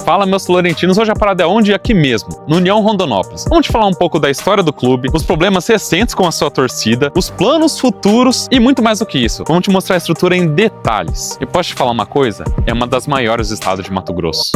Fala, meus florentinos, hoje a parada é onde? Aqui mesmo, no União Rondonópolis. Vamos te falar um pouco da história do clube, os problemas recentes com a sua torcida, os planos futuros e muito mais do que isso. Vamos te mostrar a estrutura em detalhes. E posso te falar uma coisa? É uma das maiores do estado de Mato Grosso.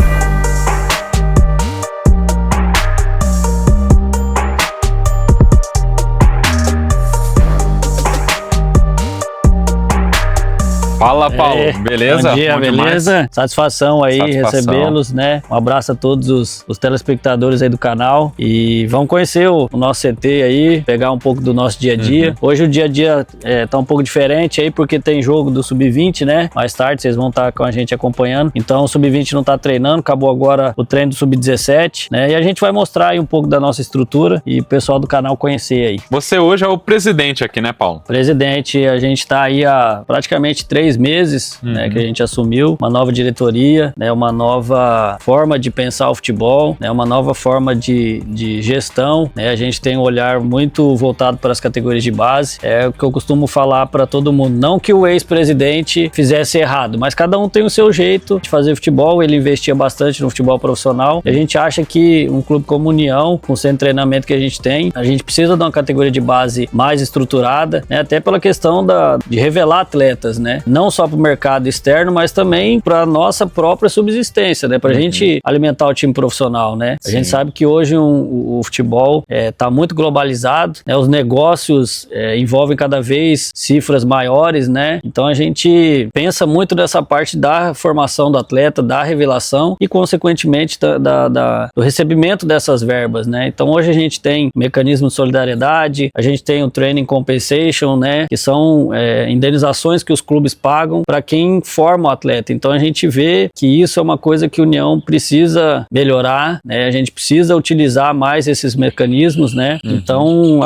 Fala, Paulo, beleza? Bom dia, beleza? Satisfação aí recebê-los, né? Um abraço a todos os telespectadores aí do canal e vamos conhecer o nosso CT aí, pegar um pouco do nosso dia a dia. Hoje o dia a dia tá um pouco diferente aí porque tem jogo do Sub-20, né? Mais tarde vocês vão estar com a gente acompanhando. Então o Sub-20 não tá treinando, acabou agora o treino do Sub-17, né? E a gente vai mostrar aí um pouco da nossa estrutura e o pessoal do canal conhecer aí. Você hoje é o presidente aqui, né, Paulo? Presidente, a gente tá aí há praticamente 3 meses, né, que a gente assumiu, uma nova diretoria, né, uma nova forma de pensar o futebol, né, uma nova forma de gestão, né, a gente tem um olhar muito voltado para as categorias de base, é o que eu costumo falar para todo mundo, não que o ex-presidente fizesse errado, mas cada um tem o seu jeito de fazer futebol, ele investia bastante no futebol profissional, e a gente acha que um clube como União, com o centro de treinamento que a gente tem, a gente precisa de uma categoria de base mais estruturada, né, até pela questão de revelar atletas, né, não só para o mercado externo, mas também para nossa própria subsistência, né? Para a gente alimentar o time profissional, né? A gente sabe que hoje o futebol está muito globalizado, né? Os negócios envolvem cada vez cifras maiores, né? Então a gente pensa muito nessa parte da formação do atleta, da revelação e, consequentemente, do recebimento dessas verbas, né? Então hoje a gente tem mecanismo de solidariedade, a gente tem o training compensation, né? Que são indenizações que os clubes pagam para quem forma o atleta. Então a gente vê que isso é uma coisa que a União precisa melhorar, né? A gente precisa utilizar mais esses mecanismos, né? Então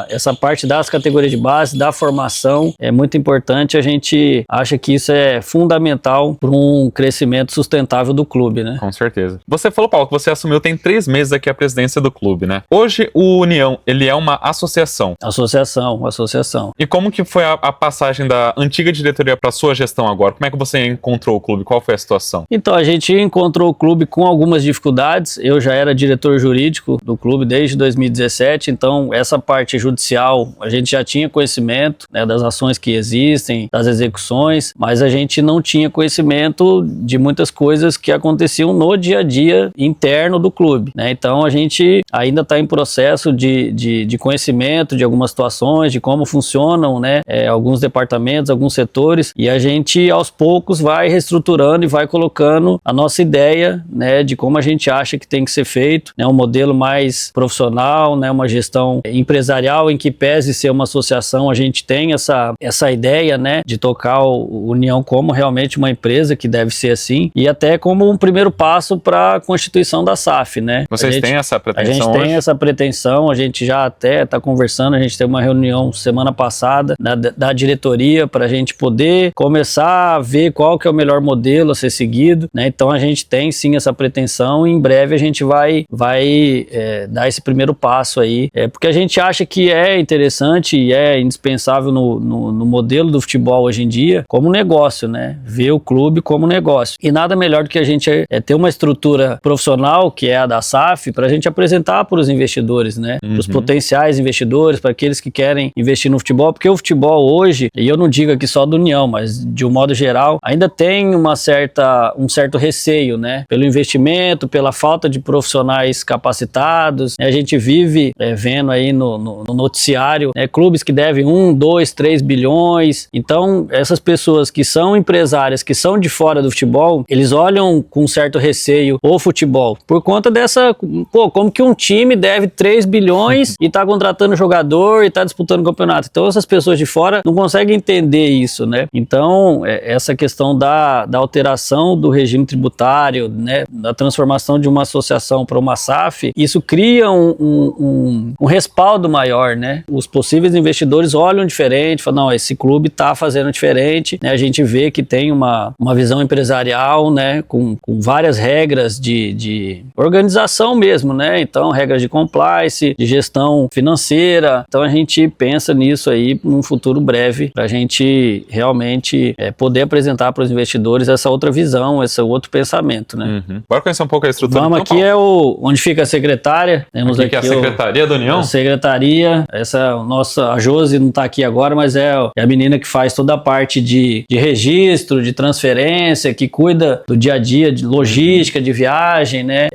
essa parte das categorias de base, da formação é muito importante. A gente acha que isso é fundamental para um crescimento sustentável do clube, né? Com certeza. Você falou, Paulo, que você assumiu tem 3 meses aqui a presidência do clube, né? Hoje o União, ele é uma associação. Associação. E como que foi a passagem da antiga diretoria para sua gestão agora? Como é que você encontrou o clube? Qual foi a situação? Então, a gente encontrou o clube com algumas dificuldades. Eu já era diretor jurídico do clube desde 2017, então essa parte judicial a gente já tinha conhecimento, né, das ações que existem, das execuções, mas a gente não tinha conhecimento de muitas coisas que aconteciam no dia a dia interno do clube, né? Então a gente ainda está em processo de conhecimento de algumas situações, de como funcionam, né, alguns departamentos, alguns setores, e a gente aos poucos vai reestruturando e vai colocando a nossa ideia, né, de como a gente acha que tem que ser feito, né, um modelo mais profissional, né, uma gestão empresarial em que pese ser uma associação, a gente tem essa ideia, né, de tocar o União como realmente uma empresa que deve ser assim, e até como um primeiro passo para a constituição da SAF, né. Vocês têm essa pretensão hoje? A gente tem essa pretensão, a gente já até está conversando, a gente teve uma reunião semana passada da diretoria para a gente poder começar a ver qual que é o melhor modelo a ser seguido, né? Então a gente tem sim essa pretensão e em breve a gente vai dar esse primeiro passo aí, porque a gente acha que é interessante e é indispensável no modelo do futebol hoje em dia como negócio, né? Ver o clube como negócio. E nada melhor do que a gente ter uma estrutura profissional, que é a da SAF, para a gente apresentar para os investidores, né? Para os potenciais investidores, para aqueles que querem investir no futebol, porque o futebol hoje, e eu não digo aqui só do União, mas de um modo geral, ainda tem um certo receio, né? Pelo investimento, pela falta de profissionais capacitados. A gente vive vendo aí no noticiário, né, clubes que devem 1, 2, 3 bilhões. Então, essas pessoas que são empresárias, que são de fora do futebol, eles olham com um certo receio o futebol, por conta dessa, como que um time deve 3 bilhões e tá contratando jogador e tá disputando campeonato. Então, essas pessoas de fora não conseguem entender isso, né? Então, essa questão da alteração do regime tributário, né, da transformação de uma associação para uma SAF, isso cria um respaldo maior, né? Os possíveis investidores olham diferente, falam, não, esse clube tá fazendo diferente, né? A gente vê que tem uma visão empresarial, né, com várias regras de organização mesmo, né? Então, regras de compliance, de gestão financeira. Então, a gente pensa nisso aí num futuro breve, pra gente realmente realmente poder apresentar para os investidores essa outra visão, esse outro pensamento, né? Bora conhecer um pouco a estrutura. Vamos, então, aqui onde fica a secretária. Temos aqui que é a Secretaria da União? A secretaria, a Josi não está aqui agora, mas é a menina que faz toda a parte de registro, de transferência, que cuida do dia a dia, de logística, de viagem, né?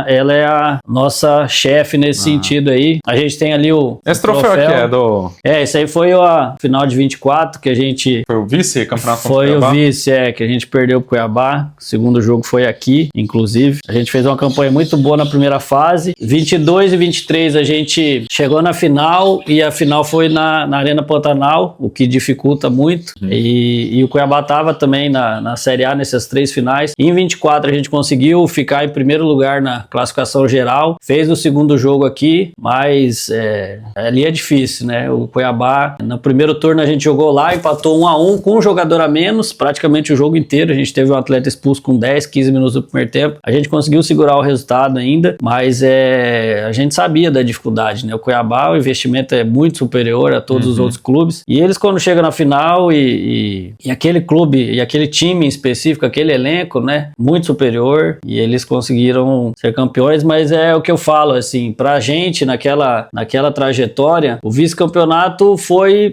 Ela é a nossa chefe nesse sentido aí. A gente tem ali esse troféu aqui é do... esse aí foi a final de 24, que a gente... Foi o vice-campeonato contra o Foi Cuiabá? o vice, que a gente perdeu pro Cuiabá. O segundo jogo foi aqui, inclusive. A gente fez uma campanha muito boa na primeira fase. 22 e 23 a gente chegou na final, e a final foi na Arena Pantanal, o que dificulta muito. E o Cuiabá tava também na Série A nessas 3 finais. E em 24 a gente conseguiu ficar em primeiro lugar na classificação geral. Fez o segundo jogo aqui, mas ali é difícil, né? O Cuiabá, no primeiro turno a gente jogou lá, empatou 1-1 com um jogador a menos, praticamente o jogo inteiro. A gente teve um atleta expulso com 10, 15 minutos do primeiro tempo. A gente conseguiu segurar o resultado ainda, mas a gente sabia da dificuldade, né? O Cuiabá, o investimento é muito superior a todos os outros clubes. E eles, quando chegam na final e aquele clube e aquele time em específico, aquele elenco, né? Muito superior, e eles conseguiram ser campeões, mas é o que eu falo, assim, pra gente naquela trajetória, o vice-campeonato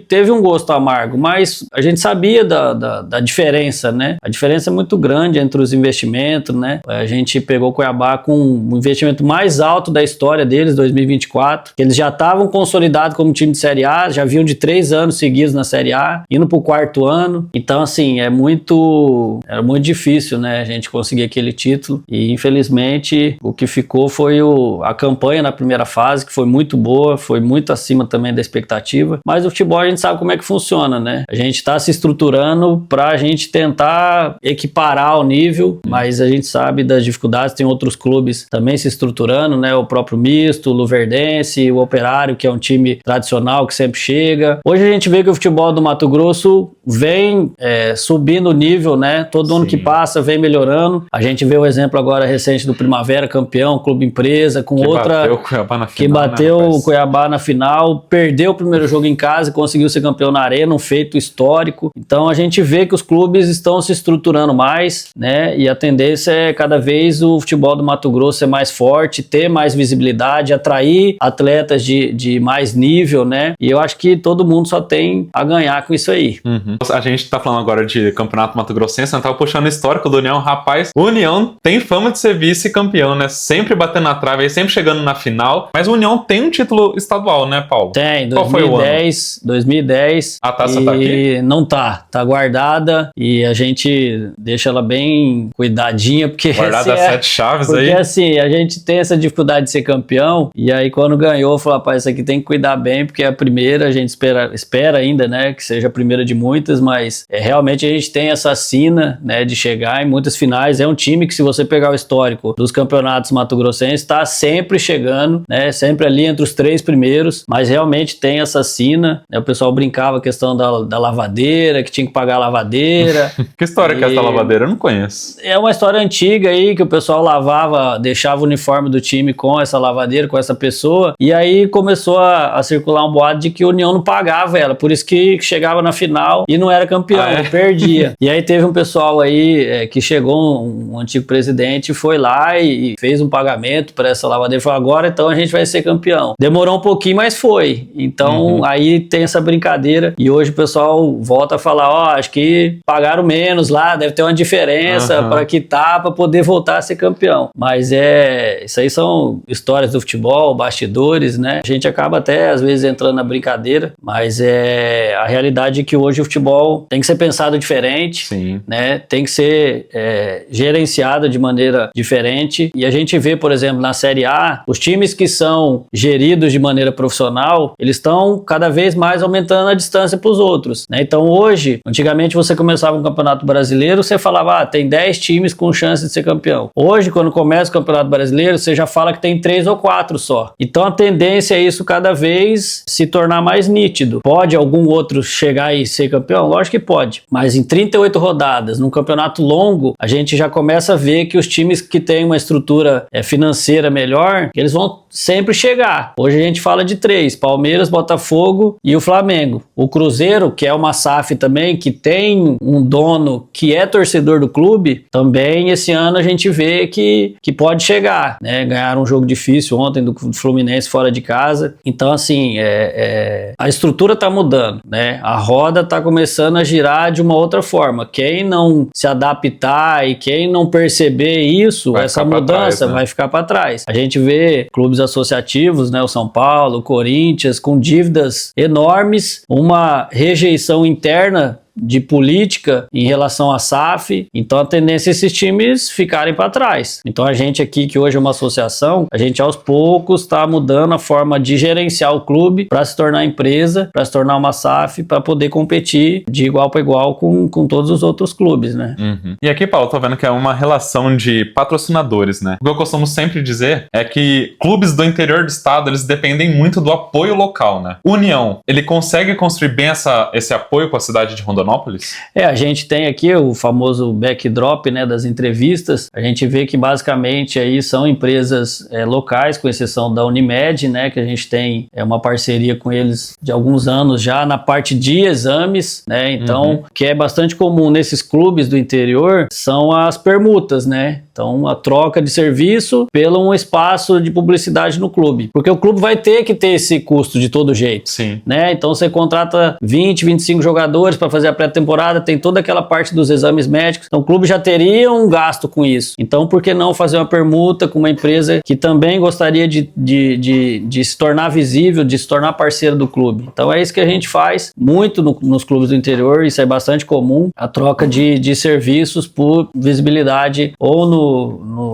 teve um gosto amargo, mas a gente sabia da diferença, né? A diferença é muito grande entre os investimentos, né? A gente pegou o Cuiabá com o investimento mais alto da história deles, 2024. Eles já estavam consolidados como time de Série A, já vinham de 3 anos seguidos na Série A, indo pro 4º ano. Então, assim, era muito difícil, né? A gente conseguir aquele título. E, infelizmente, o que ficou foi a campanha na primeira fase, que foi muito boa, foi muito acima também da expectativa. Mas o futebol a gente sabe como é que funciona, né? A gente está se estruturando pra gente tentar equiparar o nível, mas a gente sabe das dificuldades. Tem outros clubes também se estruturando, né? O próprio Misto, o Luverdense, o Operário, que é um time tradicional que sempre chega. Hoje a gente vê que o futebol do Mato Grosso vem subindo o nível, né? Todo ano que passa vem melhorando. A gente vê o exemplo agora recente do Primavera, campeão, clube empresa, com bateu o Cuiabá na final, que bateu o Cuiabá na final, perdeu o primeiro jogo em casa e conseguiu ser campeão na Arena, um feito histórico. Então a gente vê que os clubes estão se estruturando mais, né? E a tendência é cada vez o futebol do Mato Grosso ser mais forte, ter mais visibilidade, atrair atletas de mais nível, né? E eu acho que todo mundo só tem a ganhar com isso aí. A gente tá falando agora de campeonato Mato Grossense, né? Tava puxando o histórico do União. Rapaz, o União tem fama de ser vice-campeão, né? Sempre batendo na trave, sempre chegando na final. Mas o União tem um título estadual, né, Paulo? Tem, Qual foi o ano? 2010. A taça tá aqui? Não tá guardada, e a gente deixa ela bem cuidadinha, porque guardada 7 chaves porque, aí. Porque assim, a gente tem essa dificuldade de ser campeão, e aí quando ganhou, falou, rapaz, isso aqui tem que cuidar bem, porque é a primeira, a gente espera ainda, né, que seja a primeira de muitas, mas realmente a gente tem essa sina, né, de chegar em muitas finais. É um time que, se você pegar o histórico dos campeonatos mato-grossenses, está sempre chegando, né, sempre ali entre os 3 primeiros, mas realmente tem essa sina, né? O pessoal brincava a questão da lavadeira, que tinha que pagar a lavadeira. Que história que é essa lavadeira? Eu não conheço. É uma história antiga aí, que o pessoal lavava, deixava o uniforme do time com essa lavadeira, com essa pessoa, e aí começou a circular um boato de que o União não pagava ela, por isso que chegava na final e não era campeão, perdia. E aí teve um pessoal aí que chegou, um antigo presidente, foi lá e fez um pagamento para essa lavadeira, falou, agora então a gente vai ser campeão. Demorou um pouquinho, mas foi. Então aí tem essa brincadeira, e hoje o pessoal volta a falar, acho que pagaram menos lá, deve ter uma diferença para quitar, para poder voltar a ser campeão. Mas isso aí são histórias do futebol, bastidores, né? A gente acaba até às vezes entrando na brincadeira, mas a realidade é que hoje o futebol tem que ser pensado diferente, né? Tem que ser gerenciado de maneira diferente, e a gente vê, por exemplo, na Série A, os times que são geridos de maneira profissional, eles estão cada vez mais aumentando a distância para os outros, né? Então hoje, antigamente você começava um campeonato brasileiro, você falava, tem 10 times com chance de ser campeão. Hoje, quando começa o campeonato brasileiro, você já fala que tem 3 ou 4 só. Então a tendência é isso cada vez se tornar mais nítido. Pode algum outro chegar e ser campeão? campeão? Lógico que pode. Mas em 38 rodadas, num campeonato longo, a gente já começa a ver que os times que têm uma estrutura financeira melhor, eles vão sempre chegar. Hoje a gente fala de 3, Palmeiras, Botafogo e o Flamengo. O Cruzeiro, que é uma SAF também, que tem um dono que é torcedor do clube, também esse ano a gente vê que pode chegar, né? Ganharam um jogo difícil ontem do Fluminense fora de casa. Então, assim, a estrutura tá mudando, né? A roda tá começando a girar de uma outra forma. Quem não se adaptar e quem não perceber isso, essa mudança, vai ficar para trás. A gente vê clubes associativos, né? O São Paulo, o Corinthians, com dívidas enormes, uma rejeição interna de política em relação à SAF, então a tendência é esses times ficarem para trás. Então a gente aqui, que hoje é uma associação, a gente aos poucos está mudando a forma de gerenciar o clube para se tornar empresa, para se tornar uma SAF, para poder competir de igual para igual com todos os outros clubes, né? Uhum. E aqui, Paulo, tô vendo que é uma relação de patrocinadores, né? O que eu costumo sempre dizer é que clubes do interior do estado, eles dependem muito do apoio local, né? União, ele consegue construir bem esse apoio com a cidade de Rondonópolis? A gente tem aqui o famoso backdrop, né, das entrevistas. A gente vê que basicamente aí são empresas locais, com exceção da Unimed, né, que a gente tem uma parceria com eles de alguns anos já na parte de exames, né, então, que é bastante comum nesses clubes do interior, são as permutas, né. Então, a troca de serviço pelo um espaço de publicidade no clube. Porque o clube vai ter que ter esse custo de todo jeito. Sim. Né? Então, você contrata 20, 25 jogadores para fazer a pré-temporada, tem toda aquela parte dos exames médicos. Então, o clube já teria um gasto com isso. Então, por que não fazer uma permuta com uma empresa que também gostaria de se tornar visível, de se tornar parceiro do clube? Então, é isso que a gente faz muito nos clubes do interior. Isso é bastante comum. A troca de serviços por visibilidade ou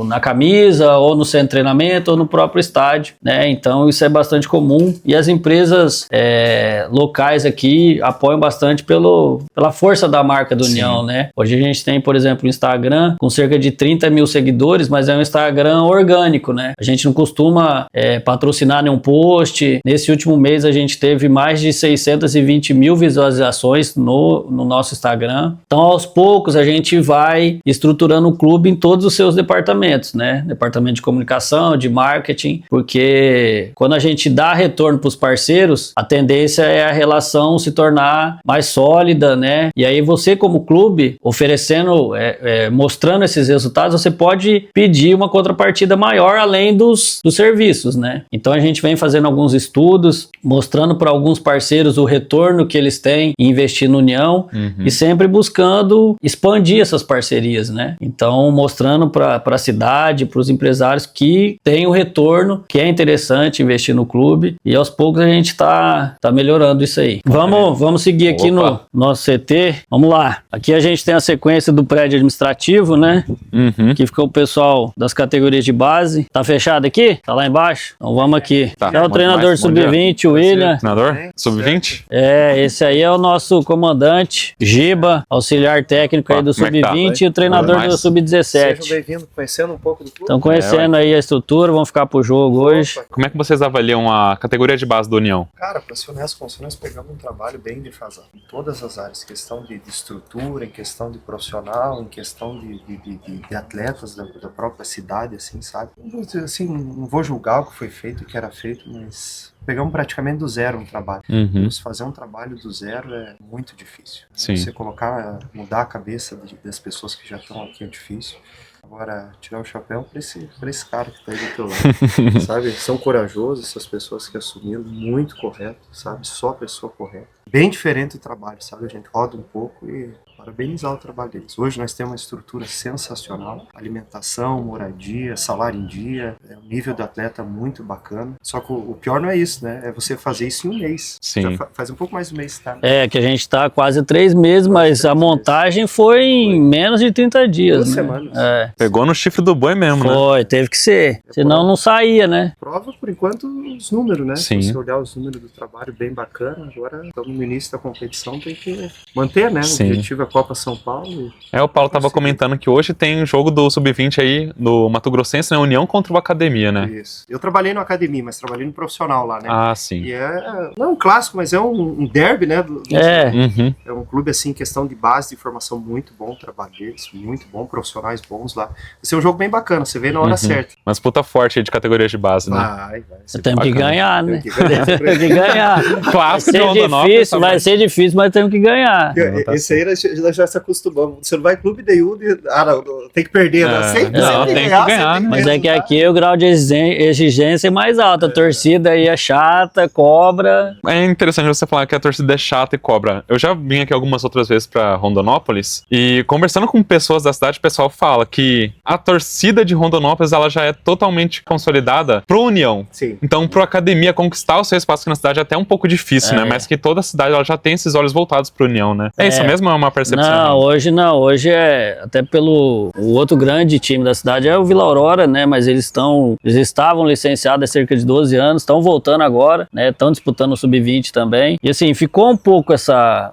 na camisa, ou no centro de treinamento, ou no próprio estádio, né? Então isso é bastante comum e as empresas locais aqui apoiam bastante pela força da marca do União, né? Hoje a gente tem, por exemplo, o Instagram com cerca de 30 mil seguidores, mas é um Instagram orgânico, né? A gente não costuma patrocinar nenhum post. Nesse último mês a gente teve mais de 620 mil visualizações no nosso Instagram. Então aos poucos a gente vai estruturando o clube em todos os seus departamentos, né? Departamento de comunicação, de marketing, porque quando a gente dá retorno para os parceiros, a tendência é a relação se tornar mais sólida, né? E aí você como clube, oferecendo, mostrando esses resultados, você pode pedir uma contrapartida maior além dos serviços, né? Então a gente vem fazendo alguns estudos, mostrando para alguns parceiros o retorno que eles têm em investir no União e sempre buscando expandir essas parcerias, né? Então mostrando para a cidade, para os empresários que tem o retorno, que é interessante investir no clube e aos poucos a gente está melhorando isso aí. Vamos seguir aqui no nosso CT. Vamos lá. Aqui a gente tem a sequência do prédio administrativo, né? Aqui fica o pessoal das categorias de base. Tá fechado aqui? Tá lá embaixo? Então vamos aqui. Tá. É o treinador sub-20, o William. Treinador? Sub-20? Esse aí é o nosso comandante, Giba, auxiliar técnico aí do sub-20 e o treinador do sub-17. Sejam bem-vindos, conhecendo um pouco do clube. Estão conhecendo aí a estrutura, vão ficar pro jogo hoje. Como é que vocês avaliam a categoria de base do União? Cara, para ser honesto com você, nós pegamos um trabalho bem defasado em todas as áreas, questão de estrutura, em questão de profissional, em questão de atletas da própria cidade, assim, sabe? Assim, não vou julgar o que foi feito, o que era feito, mas pegamos praticamente do zero um trabalho. Fazer um trabalho do zero é muito difícil. Sim. Você mudar a cabeça das pessoas que já estão aqui é difícil. Agora, tirar o chapéu pra esse cara que tá aí do teu lado, sabe? São corajosos, essas pessoas que assumiram, muito correto, sabe? Só a pessoa correta. Bem diferente o trabalho, sabe? A gente roda um pouco e parabenizar o trabalho deles. Hoje nós temos uma estrutura sensacional, alimentação, moradia, salário em dia, um nível do atleta muito bacana. Só que o pior não é isso, né? É você fazer isso em um mês. Sim. Já faz um pouco mais de um mês, tá? Né? Que a gente tá quase 3 meses, mas a montagem foi em menos de 30 dias, 2 né? semanas. Pegou no chifre do boi mesmo, né? Foi, teve que ser. Senão não saía, né? Prova, por enquanto, os números, né? Sim. Se você olhar os números do trabalho, bem bacana. Agora, estamos no início da competição, tem que manter, né? Sim. O objetivo é Copa São Paulo. O Paulo tava comentando que hoje tem jogo do Sub-20 aí, do Mato Grossense, né? União contra o Academia, né? Isso. Eu trabalhei no Academia, mas trabalhei no profissional lá, né? Ah, sim. E não é um clássico, mas é um derby, né? Uhum. É um clube, assim, questão de base de formação muito bom, trabalho deles, muito bom, profissionais bons lá. Vai ser um jogo bem bacana, você vê na hora certa. Mas puta forte aí de categorias de base, né? Vai. Temos que ganhar, né? Tem que ganhar. Tem que ganhar. Clássico de Rondonópolis. Vai ser difícil, mas temos que ganhar. Esse aí nós já se acostumamos. Você não vai clube nenhum, não, tem que perder, né? Sempre tem que ganhar, né? Mas é que aqui o grau de exigência é mais alto. A torcida aí é chata, cobra. É interessante você falar que a torcida é chata e cobra. Eu já vim aqui algumas outras vezes pra Rondonópolis e conversando com pessoas da cidade, o pessoal fala que a torcida de Rondonópolis ela já é totalmente consolidada pro União. Sim. Então, pro Academia conquistar o seu espaço aqui na cidade é até um pouco difícil, né? Mas que toda a cidade ela já tem esses olhos voltados pro União, né? É isso mesmo ou é uma percepção? Não, hoje não. Hoje é até pelo... O outro grande time da cidade é o Vila Aurora, né? Mas eles estavam licenciados há cerca de 12 anos, estão voltando agora, né? Estão disputando o Sub-20 também. E assim, ficou um pouco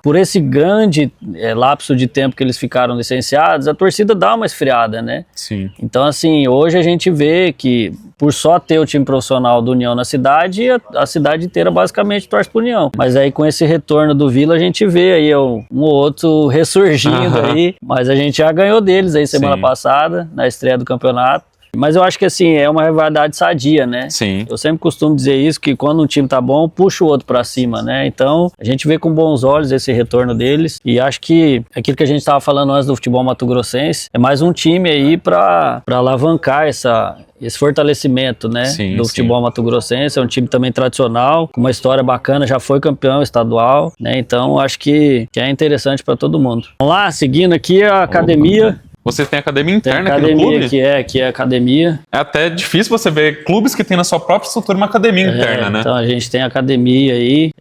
por esse grande lapso de tempo que eles ficaram licenciados, a torcida dá uma esfriada, né? Sim. Então, assim, hoje a gente vê que por só ter o time profissional do União na cidade, a cidade inteira basicamente torce pro União. Mas aí com esse retorno do Vila, a gente vê aí um ou outro ressurgindo aí, mas a gente já ganhou deles aí semana passada, na estreia do campeonato. Mas eu acho que assim, é uma rivalidade sadia, né? Sim. Eu sempre costumo dizer isso, que quando um time tá bom, puxa o outro pra cima, né? Então, a gente vê com bons olhos esse retorno deles e acho que aquilo que a gente tava falando antes do futebol mato-grossense é mais um time aí pra alavancar esse fortalecimento, né, do futebol mato-grossense. É um time também tradicional, com uma história bacana, já foi campeão estadual, né, então acho que é interessante para todo mundo. Vamos lá, seguindo aqui a academia. Vocês têm academia interna aqui no clube? Que é academia. É até difícil você ver clubes que têm na sua própria estrutura uma academia interna, né? Então a gente tem academia aí,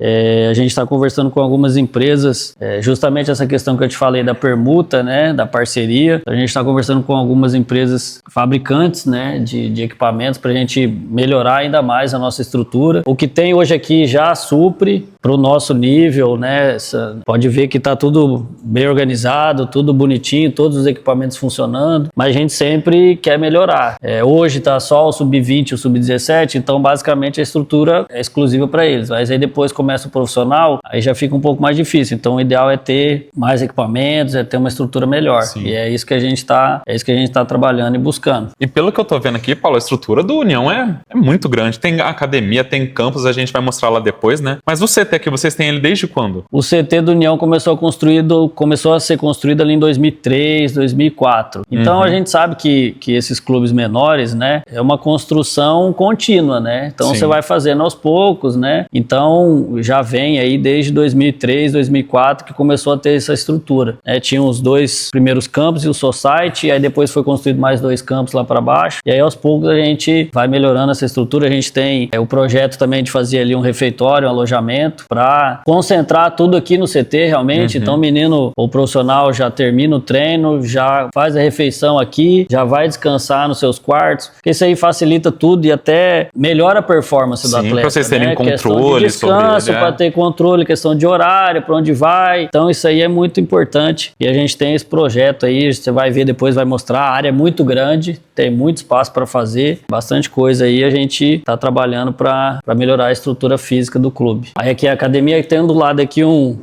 a gente está conversando com algumas empresas, justamente essa questão que eu te falei da permuta, né, da parceria. A gente está conversando com algumas empresas fabricantes, né, de equipamentos para a gente melhorar ainda mais a nossa estrutura. O que tem hoje aqui já supre para o nosso nível, né? Pode ver que está tudo bem organizado, tudo bonitinho, todos os equipamentos funcionando, mas a gente sempre quer melhorar. Hoje está só o Sub-20 e o Sub-17, então basicamente a estrutura é exclusiva para eles, mas aí depois começa o profissional, aí já fica um pouco mais difícil, então o ideal é ter mais equipamentos, é ter uma estrutura melhor. Sim. E é isso que a gente está trabalhando e buscando. E pelo que eu tô vendo aqui, Paulo, a estrutura do União é muito grande, tem academia, tem campus, a gente vai mostrar lá depois, né? Mas o CT aqui, vocês têm ele desde quando? O CT do União começou a ser construído ali em 2003, 2004. Então a gente sabe que esses clubes menores, né, é uma construção contínua, né? Então você vai fazendo aos poucos, né? Então já vem aí desde 2003, 2004 que começou a ter essa estrutura, né? Tinha os 2 primeiros campos e o Society, aí depois foi construído mais 2 campos lá para baixo, e aí aos poucos a gente vai melhorando essa estrutura. A gente tem o projeto também de fazer ali um refeitório, um alojamento, para concentrar tudo aqui no CT realmente. Então o menino ou profissional já termina o treino, já faz a refeição aqui, já vai descansar nos seus quartos, porque isso aí facilita tudo e até melhora a performance do atleta. Para vocês terem né? controle sobre descanso, para ter controle, questão de horário, para onde vai. Então isso aí é muito importante e a gente tem esse projeto aí, você vai ver depois, vai mostrar, a área é muito grande, tem muito espaço para fazer, bastante coisa aí, a gente está trabalhando para melhorar a estrutura física do clube. Aí aqui a academia tem do lado aqui um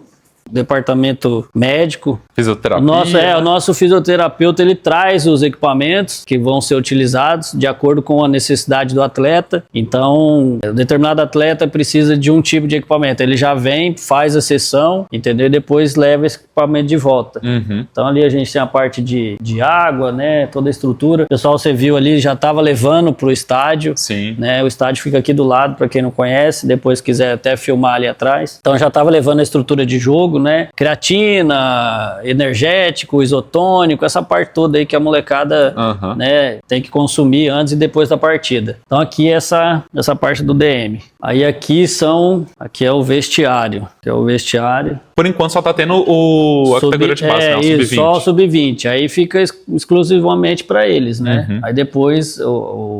departamento médico. Fisioterapia. O nosso fisioterapeuta, ele traz os equipamentos que vão ser utilizados de acordo com a necessidade do atleta. Então, determinado atleta precisa de um tipo de equipamento. Ele já vem, faz a sessão, entendeu? E depois leva esse equipamento de volta. Então, ali a gente tem a parte de água, né? Toda a estrutura. O pessoal, você viu ali, já estava levando para o estádio. Sim. Né? O estádio fica aqui do lado, para quem não conhece. Depois quiser até filmar ali atrás. Então, já estava levando a estrutura de jogo, né? Creatina, energético, isotônico, essa parte toda aí que a molecada né, tem que consumir antes e depois da partida. Então aqui essa parte do DM. Aí aqui é o vestiário. Que é o vestiário. por enquanto só tá tendo a categoria de base, né? O Isso, sub-20. só o sub-20. Aí fica exclusivamente para eles, né? Uhum. Aí depois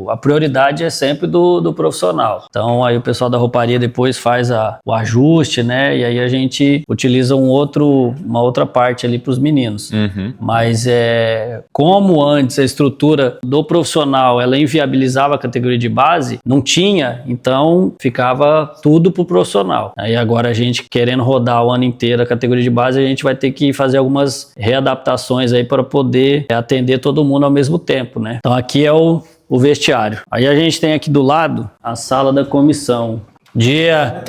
a prioridade é sempre do profissional. Então aí o pessoal da rouparia depois faz o ajuste, né? E aí a gente utiliza uma outra parte ali para os meninos. Uhum. Mas como antes a estrutura do profissional ela inviabilizava a categoria de base, não tinha, então ficava tudo pro profissional. Aí agora a gente querendo rodar o ano inteiro a categoria de base, a gente vai ter que fazer algumas readaptações aí para poder atender todo mundo ao mesmo tempo, né? Então aqui é o vestiário. Aí a gente tem aqui do lado a sala da comissão.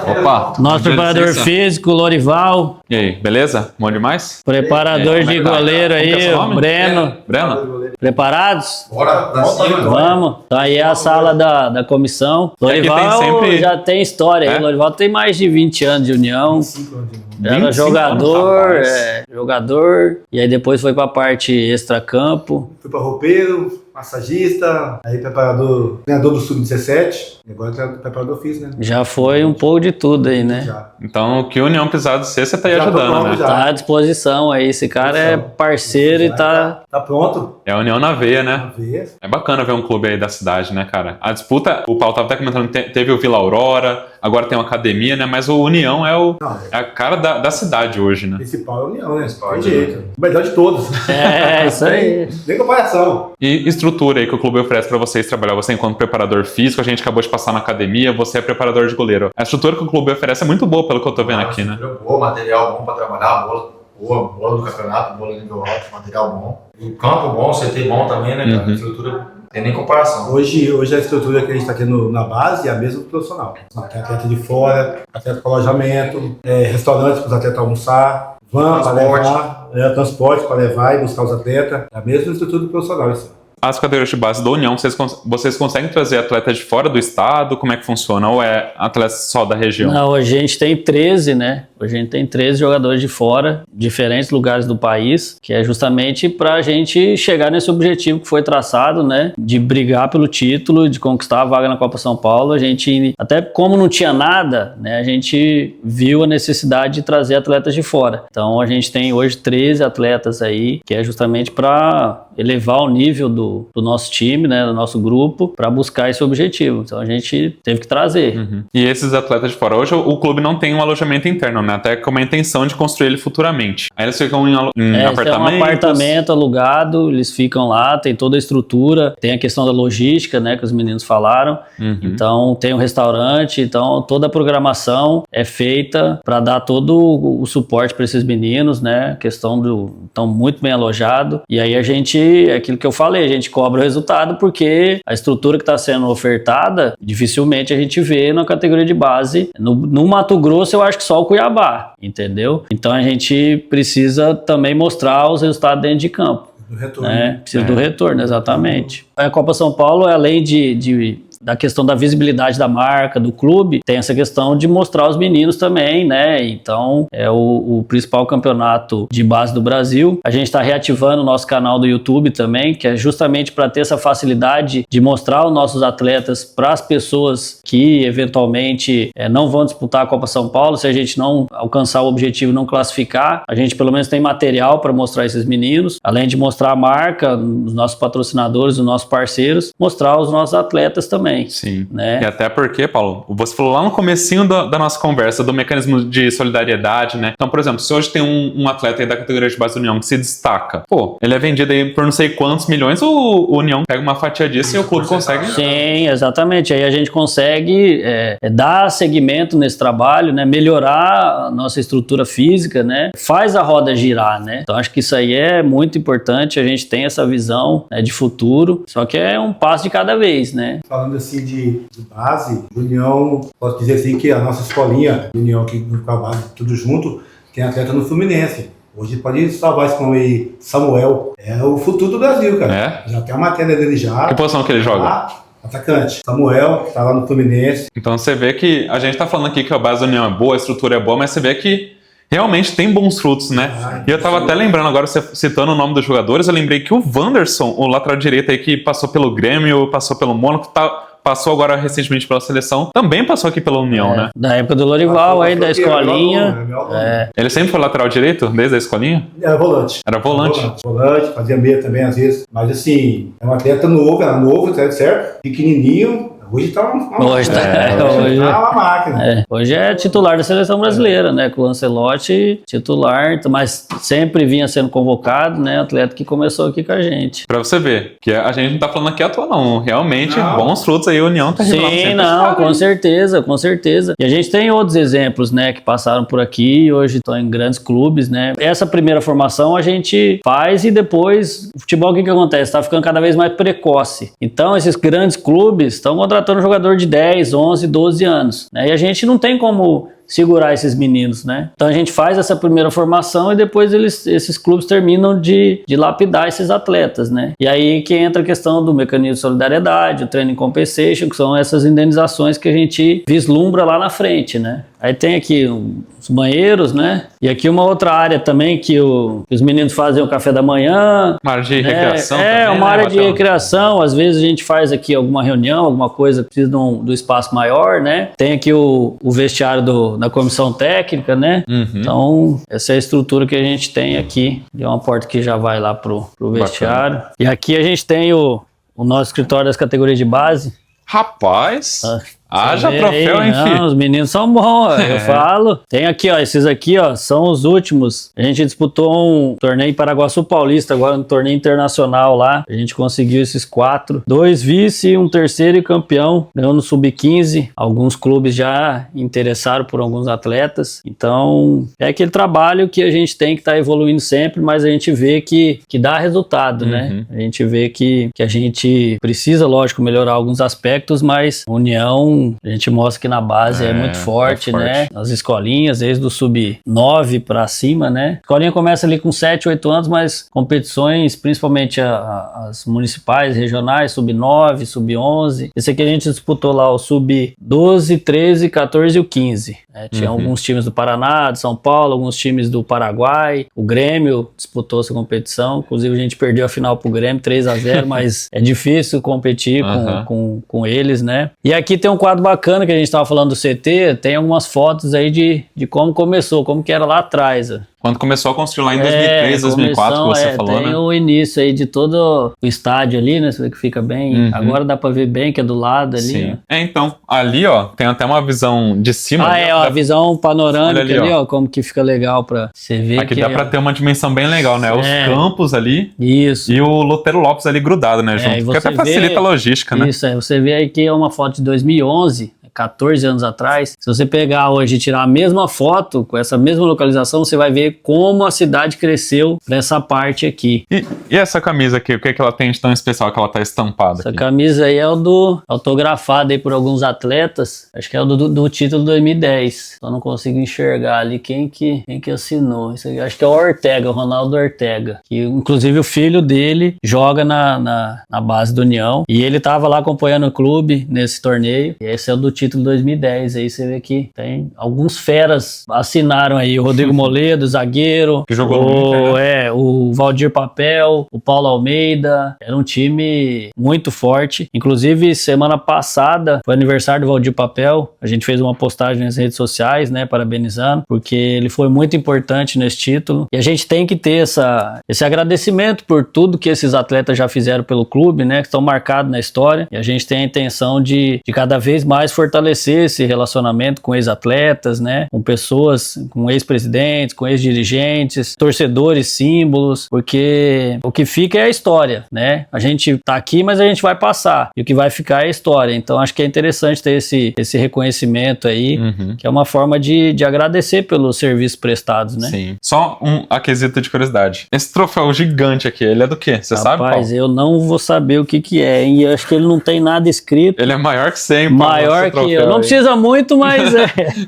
Opa! Nosso preparador físico, Lorival. E aí, beleza? Bom demais? Preparador de goleiro Como que é aí, seu nome? Breno. Breno? Preparados? Bora, pra cima. Vamos. Então aí é a sala da comissão. Lorival tem sempre- já tem história aí. É? Lorival tem mais de 20 anos de União. 5 anos de novo. Era 25 jogador, anos, jogador. E aí depois foi pra parte extracampo. Fui pra roupeiro, massagista, aí preparador, treinador do Sub-17, e agora preparador físico, né? Já foi um pouco de tudo aí, né? Já. Então, o que a União precisar de você tá aí Já tô ajudando, pronto, né? já. Tá à disposição aí. Esse cara é parceiro e tá... Tá pronto. É a União na veia, né? Vamos ver. É bacana ver um clube aí da cidade, né, cara? A disputa, o Paulo tava até comentando, teve o Vila Aurora, agora tem uma academia, né? Mas o União é Não, a cara da cidade hoje, né? principal é a União, né? Tem jeito. O melhor de todos. É, isso aí. Nem comparação. E estrutura aí que o clube oferece pra vocês trabalhar. Você enquanto preparador físico, a gente acabou de passar na academia, você é preparador de goleiro. A estrutura que o clube oferece é muito boa, pelo que eu tô vendo aqui, né? Boa, material bom para trabalhar, bola do campeonato, bola nível alto, material bom. E campo bom, CT bom também, né, cara? Uhum. Estrutura não tem nem comparação. Hoje a estrutura que a gente está tendo na base é a mesma do profissional. Tem atleta de fora, atleta com alojamento, restaurantes para os atletas almoçar, van para levar, transporte para levar e buscar os atletas. É a mesma estrutura do profissional. Isso. As categorias de base da União, vocês conseguem trazer atletas de fora do estado? Como é que funciona? Ou é atletas só da região? Não, hoje a gente tem 13, né? Hoje a gente tem 13 jogadores de fora, diferentes lugares do país, que é justamente para a gente chegar nesse objetivo que foi traçado, né? De brigar pelo título, de conquistar a vaga na Copa São Paulo. A gente, até como não tinha nada, né? A gente viu a necessidade de trazer atletas de fora. Então a gente tem hoje 13 atletas aí, que é justamente para elevar o nível do nosso time, né? Do nosso grupo, para buscar esse objetivo. Então a gente teve que trazer. Uhum. E esses atletas de fora, hoje o clube não tem um alojamento interno, né? Até com uma intenção de construir ele futuramente. Aí eles ficam em apartamentos. É um apartamento alugado, eles ficam lá, tem toda a estrutura, tem a questão da logística, né, que os meninos falaram. Uhum. Então tem um restaurante, então toda a programação é feita para dar todo o suporte para esses meninos, né? Questão estão muito bem alojados. E aí a gente, é aquilo que eu falei, a gente cobra o resultado porque a estrutura que está sendo ofertada, dificilmente a gente vê na categoria de base. No Mato Grosso, eu acho que só o Cuiabá, entendeu? Então a gente precisa também mostrar os resultados dentro de campo. Do retorno. Né? Precisa do retorno, exatamente. A Copa São Paulo, além da questão da visibilidade da marca, do clube, tem essa questão de mostrar os meninos também, né? Então, é o principal campeonato de base do Brasil. A gente está reativando o nosso canal do YouTube também, que é justamente para ter essa facilidade de mostrar os nossos atletas para as pessoas que, eventualmente, não vão disputar a Copa São Paulo. Se a gente não alcançar o objetivo, não classificar, a gente pelo menos tem material para mostrar esses meninos, além de mostrar a marca, os nossos patrocinadores, os nossos parceiros, mostrar os nossos atletas também. Sim. Né? E até porque, Paulo, você falou lá no comecinho da nossa conversa do mecanismo de solidariedade, né? Então, por exemplo, se hoje tem um atleta aí da categoria de base da União que se destaca, pô, ele é vendido aí por não sei quantos milhões, o União pega uma fatia disso e o clube consegue... Sim, exatamente. Aí a gente consegue dar seguimento nesse trabalho, né? Melhorar a nossa estrutura física, né? Faz a roda girar, né? Então acho que isso aí é muito importante, a gente tem essa visão, né, de futuro, só que é um passo de cada vez, né? Falando assim de base, União, posso dizer assim que a nossa escolinha, União aqui com a base, tudo junto, tem atleta no Fluminense. Hoje pode salvar esse nome aí, Samuel. É o futuro do Brasil, cara. Já tem a matéria dele já. Que posição que ele joga? Atacante. Samuel, que tá lá no Fluminense. Então você vê que a gente tá falando aqui que a base da União é boa, a estrutura é boa, mas você vê que realmente tem bons frutos, né? E eu tava até lembrando agora, você citando o nome dos jogadores, eu lembrei que o Wanderson, o lateral direito aí que passou pelo Grêmio, passou pelo Mônaco, passou agora recentemente pela seleção, também passou aqui pela União, né? Da época do Lorival, aí da escolinha. Ele sempre foi lateral direito, desde a escolinha? Era volante. Era volante. Volante, fazia meia também às vezes. Mas assim, é um atleta novo, era novo, certo? Pequenininho. Hoje tá uma Hoje máquina. Hoje tá uma máquina. Hoje é titular da seleção brasileira, né? Com o Ancelotti, titular, mas sempre vinha sendo convocado, né? Atleta que começou aqui com a gente. Pra você ver, que a gente não tá falando aqui à toa, não. Realmente, bons frutos aí, a União tá revelando sempre. Sim, não, com certeza, com certeza. E a gente tem outros exemplos, né? Que passaram por aqui e hoje estão em grandes clubes, né? Essa primeira formação a gente faz e depois, o futebol, o que acontece? Tá ficando cada vez mais precoce. Então, esses grandes clubes estão contratando um jogador de 10, 11, 12 anos, né? E a gente não tem como segurar esses meninos, né? Então a gente faz essa primeira formação e depois esses clubes terminam de lapidar esses atletas, né? E aí que entra a questão do mecanismo de solidariedade, o training compensation, que são essas indenizações que a gente vislumbra lá na frente, né? Aí tem aqui os banheiros, né? E aqui uma outra área também que os meninos fazem o café da manhã. Uma área de recreação também, uma área de recreação. Às vezes a gente faz aqui alguma reunião, alguma coisa que precisa do espaço maior, né? Tem aqui o vestiário da comissão técnica, né? Então, essa é a estrutura que a gente tem aqui. É uma porta que já vai lá pro vestiário. Bacana. E aqui a gente tem o nosso escritório das categorias de base. Rapaz! Haja troféu, enfim. Os meninos são bons, eu falo. Tem aqui, ó, esses aqui, ó, são os últimos. A gente disputou um torneio em Paraguaçu Paulista, agora um torneio internacional lá. A gente conseguiu esses 4. 2 vice, um terceiro e campeão. Ganhou no Sub-15. Alguns clubes já interessaram por alguns atletas. Então, é aquele trabalho que a gente tem que estar evoluindo sempre, mas a gente vê que dá resultado, né? A gente vê que a gente precisa, lógico, melhorar alguns aspectos, mas a União, a gente mostra que na base é muito forte, né? As escolinhas, desde o sub-9 pra cima, né? A escolinha começa ali com 7, 8 anos, mas competições, principalmente as municipais, regionais, sub-9, sub-11. Esse aqui a gente disputou lá o sub-12, 13, 14 e o 15. Né? Tinha alguns times do Paraná, de São Paulo, alguns times do Paraguai. O Grêmio disputou essa competição. Inclusive a gente perdeu a final pro Grêmio, 3-0, mas é difícil competir com eles, né? E aqui tem um quadro bacana que a gente estava falando do CT, tem algumas fotos aí de como começou, como que era lá atrás. Quando começou a construir lá em 2003, 2004, que você falou, tem né? o início aí de todo o estádio ali, né? Você vê que fica bem. Agora dá pra ver bem que é do lado ali. Sim. Então, ali, ó, tem até uma visão de cima. A visão panorâmica ali, ó, como que fica legal pra você ver. Aqui dá pra ter uma dimensão bem legal, né? Os campos ali. Isso. E o Lutero Lopes ali grudado, né, junto. Que até facilita a logística, né? Isso, você vê aí que é uma foto de 2011, 14 anos atrás. Se você pegar hoje e tirar a mesma foto, com essa mesma localização, você vai ver como a cidade cresceu nessa parte aqui. E essa camisa aqui, o que ela tem de tão especial que ela tá estampada Essa aqui? camisa aí é o autografado aí por alguns atletas. Acho que é o do título 2010. Só não consigo enxergar ali quem que assinou. Isso aí, acho que é o Ortega, o Ronaldo Ortega. Que inclusive o filho dele joga na base do União. E ele tava lá acompanhando o clube nesse torneio. E esse é o do título 2010, aí você vê que tem alguns feras assinaram aí, o Rodrigo Moledo, zagueiro, que jogou muito, né? O Valdir Papel, o Paulo Almeida, era um time muito forte, inclusive semana passada foi aniversário do Valdir Papel, a gente fez uma postagem nas redes sociais, né, parabenizando, porque ele foi muito importante nesse título, e a gente tem que ter esse agradecimento por tudo que esses atletas já fizeram pelo clube, né, que estão marcados na história, e a gente tem a intenção de cada vez mais fortalecer esse relacionamento com ex-atletas, né? Com pessoas, com ex-presidentes, com ex-dirigentes, torcedores, símbolos, porque o que fica é a história, né? A gente tá aqui, mas a gente vai passar. E o que vai ficar é a história. Então acho que é interessante ter esse reconhecimento aí, que é uma forma de agradecer pelos serviços prestados, né? Sim. Só um aquisito de curiosidade. Esse troféu gigante aqui, ele é do quê? Você sabe, Paulo? Rapaz, eu não vou saber o que é, hein? Eu acho que ele não tem nada escrito. Ele é maior que 100, Paulo. Maior que eu. Não precisa muito, mas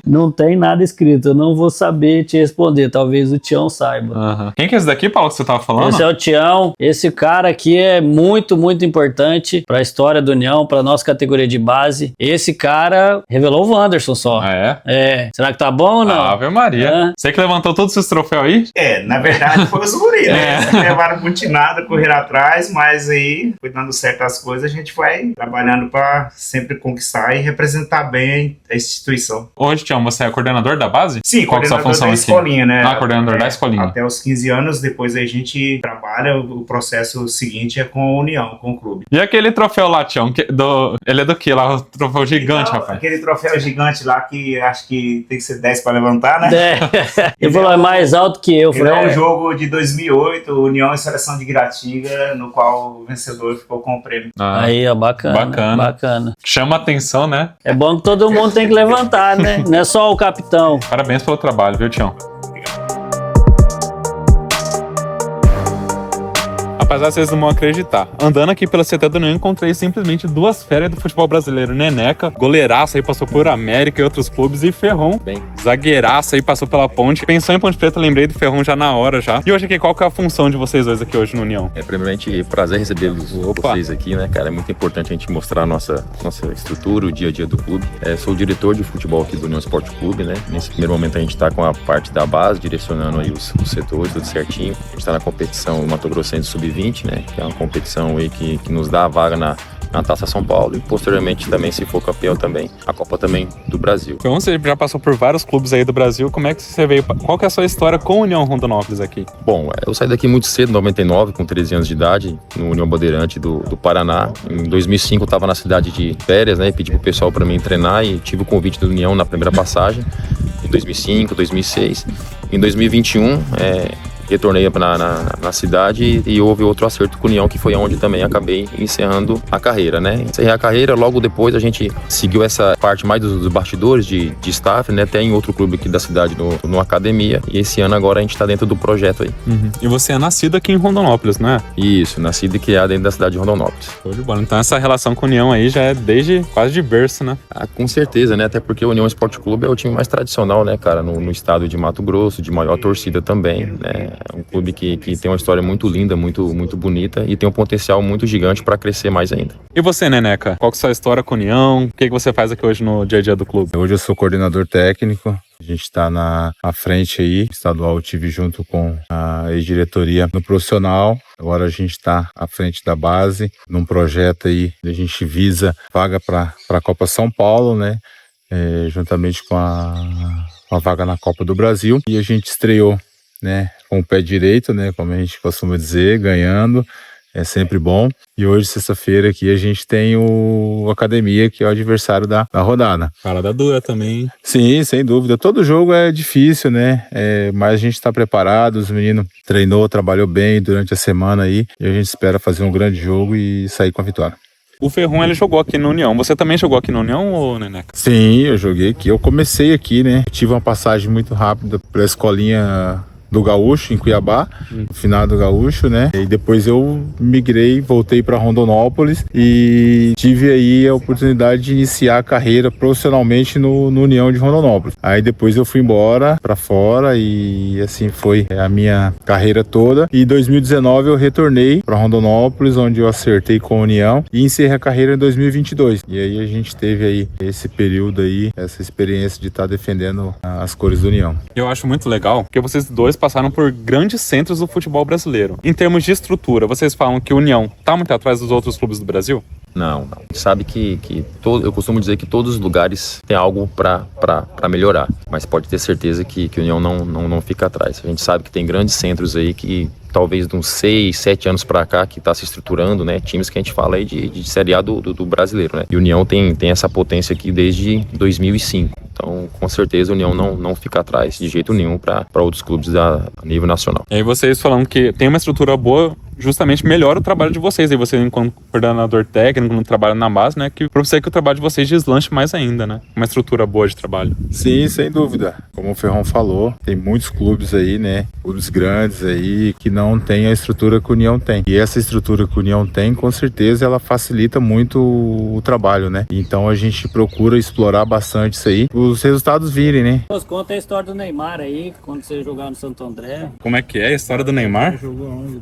não tem nada escrito. Eu não vou saber te responder. Talvez o Tião saiba. Quem que é esse aqui, Paulo, que você tava falando? Esse é o Tião. Esse cara aqui é muito, muito importante para a história do União, para nossa categoria de base. Esse cara revelou o Wanderson só. Ah, é? Será que tá bom ou não? Ave Maria. Você que levantou todos esses troféus aí? Na verdade foi os guri, né? Levaram muito nada, correram atrás, mas aí foi dando certo as coisas, a gente vai trabalhando para sempre conquistar e representar bem a instituição. Hoje, Tião, você é coordenador da base? Sim, Qual que é a sua coordenador função da aqui? escolinha, né? Coordenador da escolinha. Até os 15 anos, depois a gente trabalha, o processo seguinte é com a União, com o clube. E aquele troféu lá, Tião? Ele é do que lá? O troféu gigante, Então, rapaz. Aquele troféu gigante lá que acho que tem que ser 10 para levantar, né? Ele falou, é mais alto que eu. Ele é um jogo de 2008, União e Seleção de Guiratinga, no qual o vencedor ficou com o prêmio. Aí, ó, bacana. Chama atenção, né? É bom que todo mundo tem que levantar, né? Não é só o capitão. Parabéns pelo trabalho, viu, Tião? Apesar de vocês não vão acreditar, andando aqui pela CT do União, encontrei simplesmente duas férias do futebol brasileiro. Neneca, goleiraça aí, passou por América e outros clubes, e Ferron, zagueiraça aí, passou pela Ponte. Pensou em Ponte Preta, lembrei do Ferron já na hora já. E hoje aqui, qual que é a função de vocês dois aqui hoje no União? Primeiramente, prazer recebê-los vocês aqui, né, cara? É muito importante a gente mostrar a nossa estrutura, o dia a dia do clube. Sou o diretor de futebol aqui do União Esporte Clube, né? Nesse primeiro momento a gente está com a parte da base, direcionando aí os setores, tudo certinho. A gente está na competição Mato Grossense Sub-20, né? Que é uma competição aí que nos dá a vaga na Taça São Paulo e posteriormente também, se for campeão também, a Copa também do Brasil. Então você já passou por vários clubes aí do Brasil, como é que você veio? Qual que é a sua história com a União Rondonópolis aqui? Bom, eu saí daqui muito cedo, em 99, com 13 anos de idade, no União Bandeirante do Paraná. Em 2005 eu estava na cidade de férias, né, e pedi pro pessoal para mim treinar e tive o convite do União na primeira passagem, em 2005, 2006. Em 2021, retornei na cidade e houve outro acerto com o União, que foi onde também acabei encerrando a carreira, né? Encerrei a carreira, logo depois a gente seguiu essa parte mais dos bastidores de staff, né? Até em outro clube aqui da cidade, no Academia, e esse ano agora a gente tá dentro do projeto aí. E você é nascido aqui em Rondonópolis, não é? Isso, nascido e criado dentro da cidade de Rondonópolis. Show de bola. Então essa relação com a União aí já é desde quase de berço, né? Com certeza, né? Até porque o União Esporte Clube é o time mais tradicional, né, cara? No estado de Mato Grosso, de maior torcida também, né? É um clube que tem uma história muito linda, muito bonita e tem um potencial muito gigante para crescer mais ainda. E você, Neneca? Qual que é a sua história com a União? O que você faz aqui hoje no dia a dia do clube? Hoje eu sou coordenador técnico. A gente está na frente aí, estadual eu tive junto com a ex-diretoria no profissional. Agora a gente está à frente da base, num projeto aí, a gente visa vaga para a Copa São Paulo, né? Juntamente com a vaga na Copa do Brasil. E a gente estreou, né, com o pé direito, né, como a gente costuma dizer, ganhando, é sempre bom. E hoje, sexta-feira, aqui a gente tem o Academia, que é o adversário da rodada. Parada dura também. Sim, sem dúvida. Todo jogo é difícil, né, mas a gente está preparado, os meninos treinou, trabalhou bem durante a semana aí, e a gente espera fazer um grande jogo e sair com a vitória. O Ferron, ele jogou aqui no União. Você também jogou aqui no União, ou Neneca? Sim, eu joguei aqui. Eu comecei aqui, né, tive uma passagem muito rápida pela escolinha do Gaúcho, em Cuiabá, no final do Gaúcho, né? E depois eu migrei, voltei para Rondonópolis e tive aí a oportunidade de iniciar a carreira profissionalmente no União de Rondonópolis. Aí depois eu fui embora para fora e assim foi a minha carreira toda. E em 2019 eu retornei para Rondonópolis, onde eu acertei com a União e encerrei a carreira em 2022. E aí a gente teve aí esse período aí, essa experiência de estar defendendo as cores do União. Eu acho muito legal, porque vocês dois passaram por grandes centros do futebol brasileiro. Em termos de estrutura, vocês falam que o União está muito atrás dos outros clubes do Brasil? Não. A gente sabe que eu costumo dizer que todos os lugares têm algo para melhorar, mas pode ter certeza que a União não fica atrás. A gente sabe que tem grandes centros aí que talvez de uns 6, 7 anos para cá que está se estruturando, né? Times que a gente fala aí de Série A do brasileiro, né? E o União tem essa potência aqui desde 2005. Então, com certeza, a União não fica atrás de jeito nenhum para outros clubes a nível nacional. E aí vocês falando que tem uma estrutura boa, justamente melhora o trabalho de vocês. E você, enquanto coordenador técnico, não trabalha na base, né? Que pra você que o trabalho de vocês deslanche mais ainda, né? Uma estrutura boa de trabalho. Sim, sem dúvida. Como o Ferrão falou, tem muitos clubes aí, né? Clubes grandes aí que não tem a estrutura que o União tem. E essa estrutura que o União tem, com certeza, ela facilita muito o trabalho, né? Então a gente procura explorar bastante isso aí, os resultados virem, né? Conta a história do Neymar aí, quando você jogava no Santo André. Como é que é a história do Neymar? Jogou onde,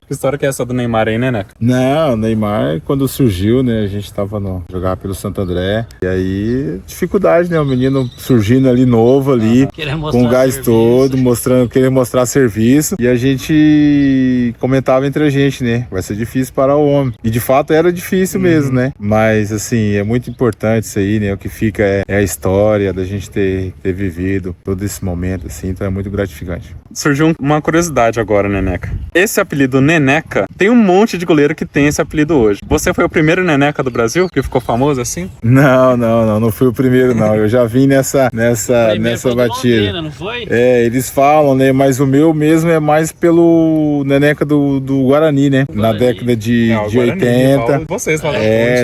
Que história que é essa do Neymar aí, né, Neca? Não, o Neymar, quando surgiu, né, a gente tava jogava pelo Santo André, e aí, dificuldade, né, o menino surgindo ali novo ali, com o gás todo, querendo mostrar serviço, e a gente comentava entre a gente, né, vai ser difícil para o homem, e de fato era difícil mesmo, né, mas assim, é muito importante isso aí, né, o que fica é a história da gente ter vivido todo esse momento, assim, então é muito gratificante. Surgiu uma curiosidade agora, Neneca. Esse apelido Neneca, tem um monte de goleiro que tem esse apelido hoje. Você foi o primeiro Neneca do Brasil que ficou famoso assim? Não fui o primeiro não, eu já vim nessa batida. Londrina, não foi? É, eles falam, né, mas o meu mesmo é mais pelo Neneca do Guarani, né, na década de 80. Vocês lá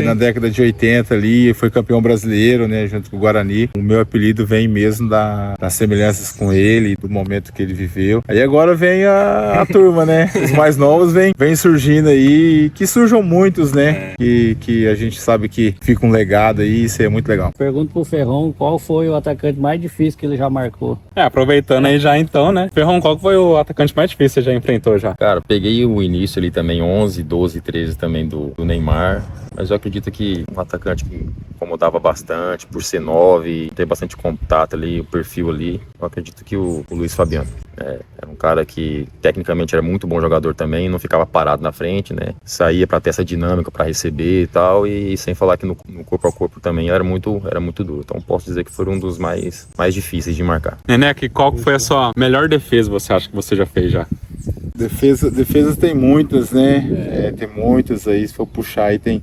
na década de 80 ali, foi campeão brasileiro, né, junto com o Guarani. O meu apelido vem mesmo das semelhanças com ele, do momento que ele viveu. Aí agora vem a turma, né, os mais novos vem surgindo aí, que surjam muitos, né, que a gente sabe que fica um legado aí, isso é muito legal. Pergunto pro Ferrão qual foi o atacante mais difícil que ele já marcou. Aproveitando aí já então, né, Ferrão, qual foi o atacante mais difícil que você já enfrentou já? Cara, peguei o início ali também, 11, 12, 13 também do Neymar, mas eu acredito que um atacante que incomodava bastante, por ser 9, ter bastante contato ali, o perfil ali, eu acredito que o Luiz Fabiano. Era um cara que tecnicamente era muito bom jogador também, não ficava parado na frente, né? Saía para ter essa dinâmica para receber e tal, e sem falar que no corpo a corpo também era muito duro. Então posso dizer que foi um dos mais difíceis de marcar. Neneca, qual foi a sua melhor defesa, você acha que você já fez já? Defesas tem muitas, né? Tem muitas aí, se for puxar aí tem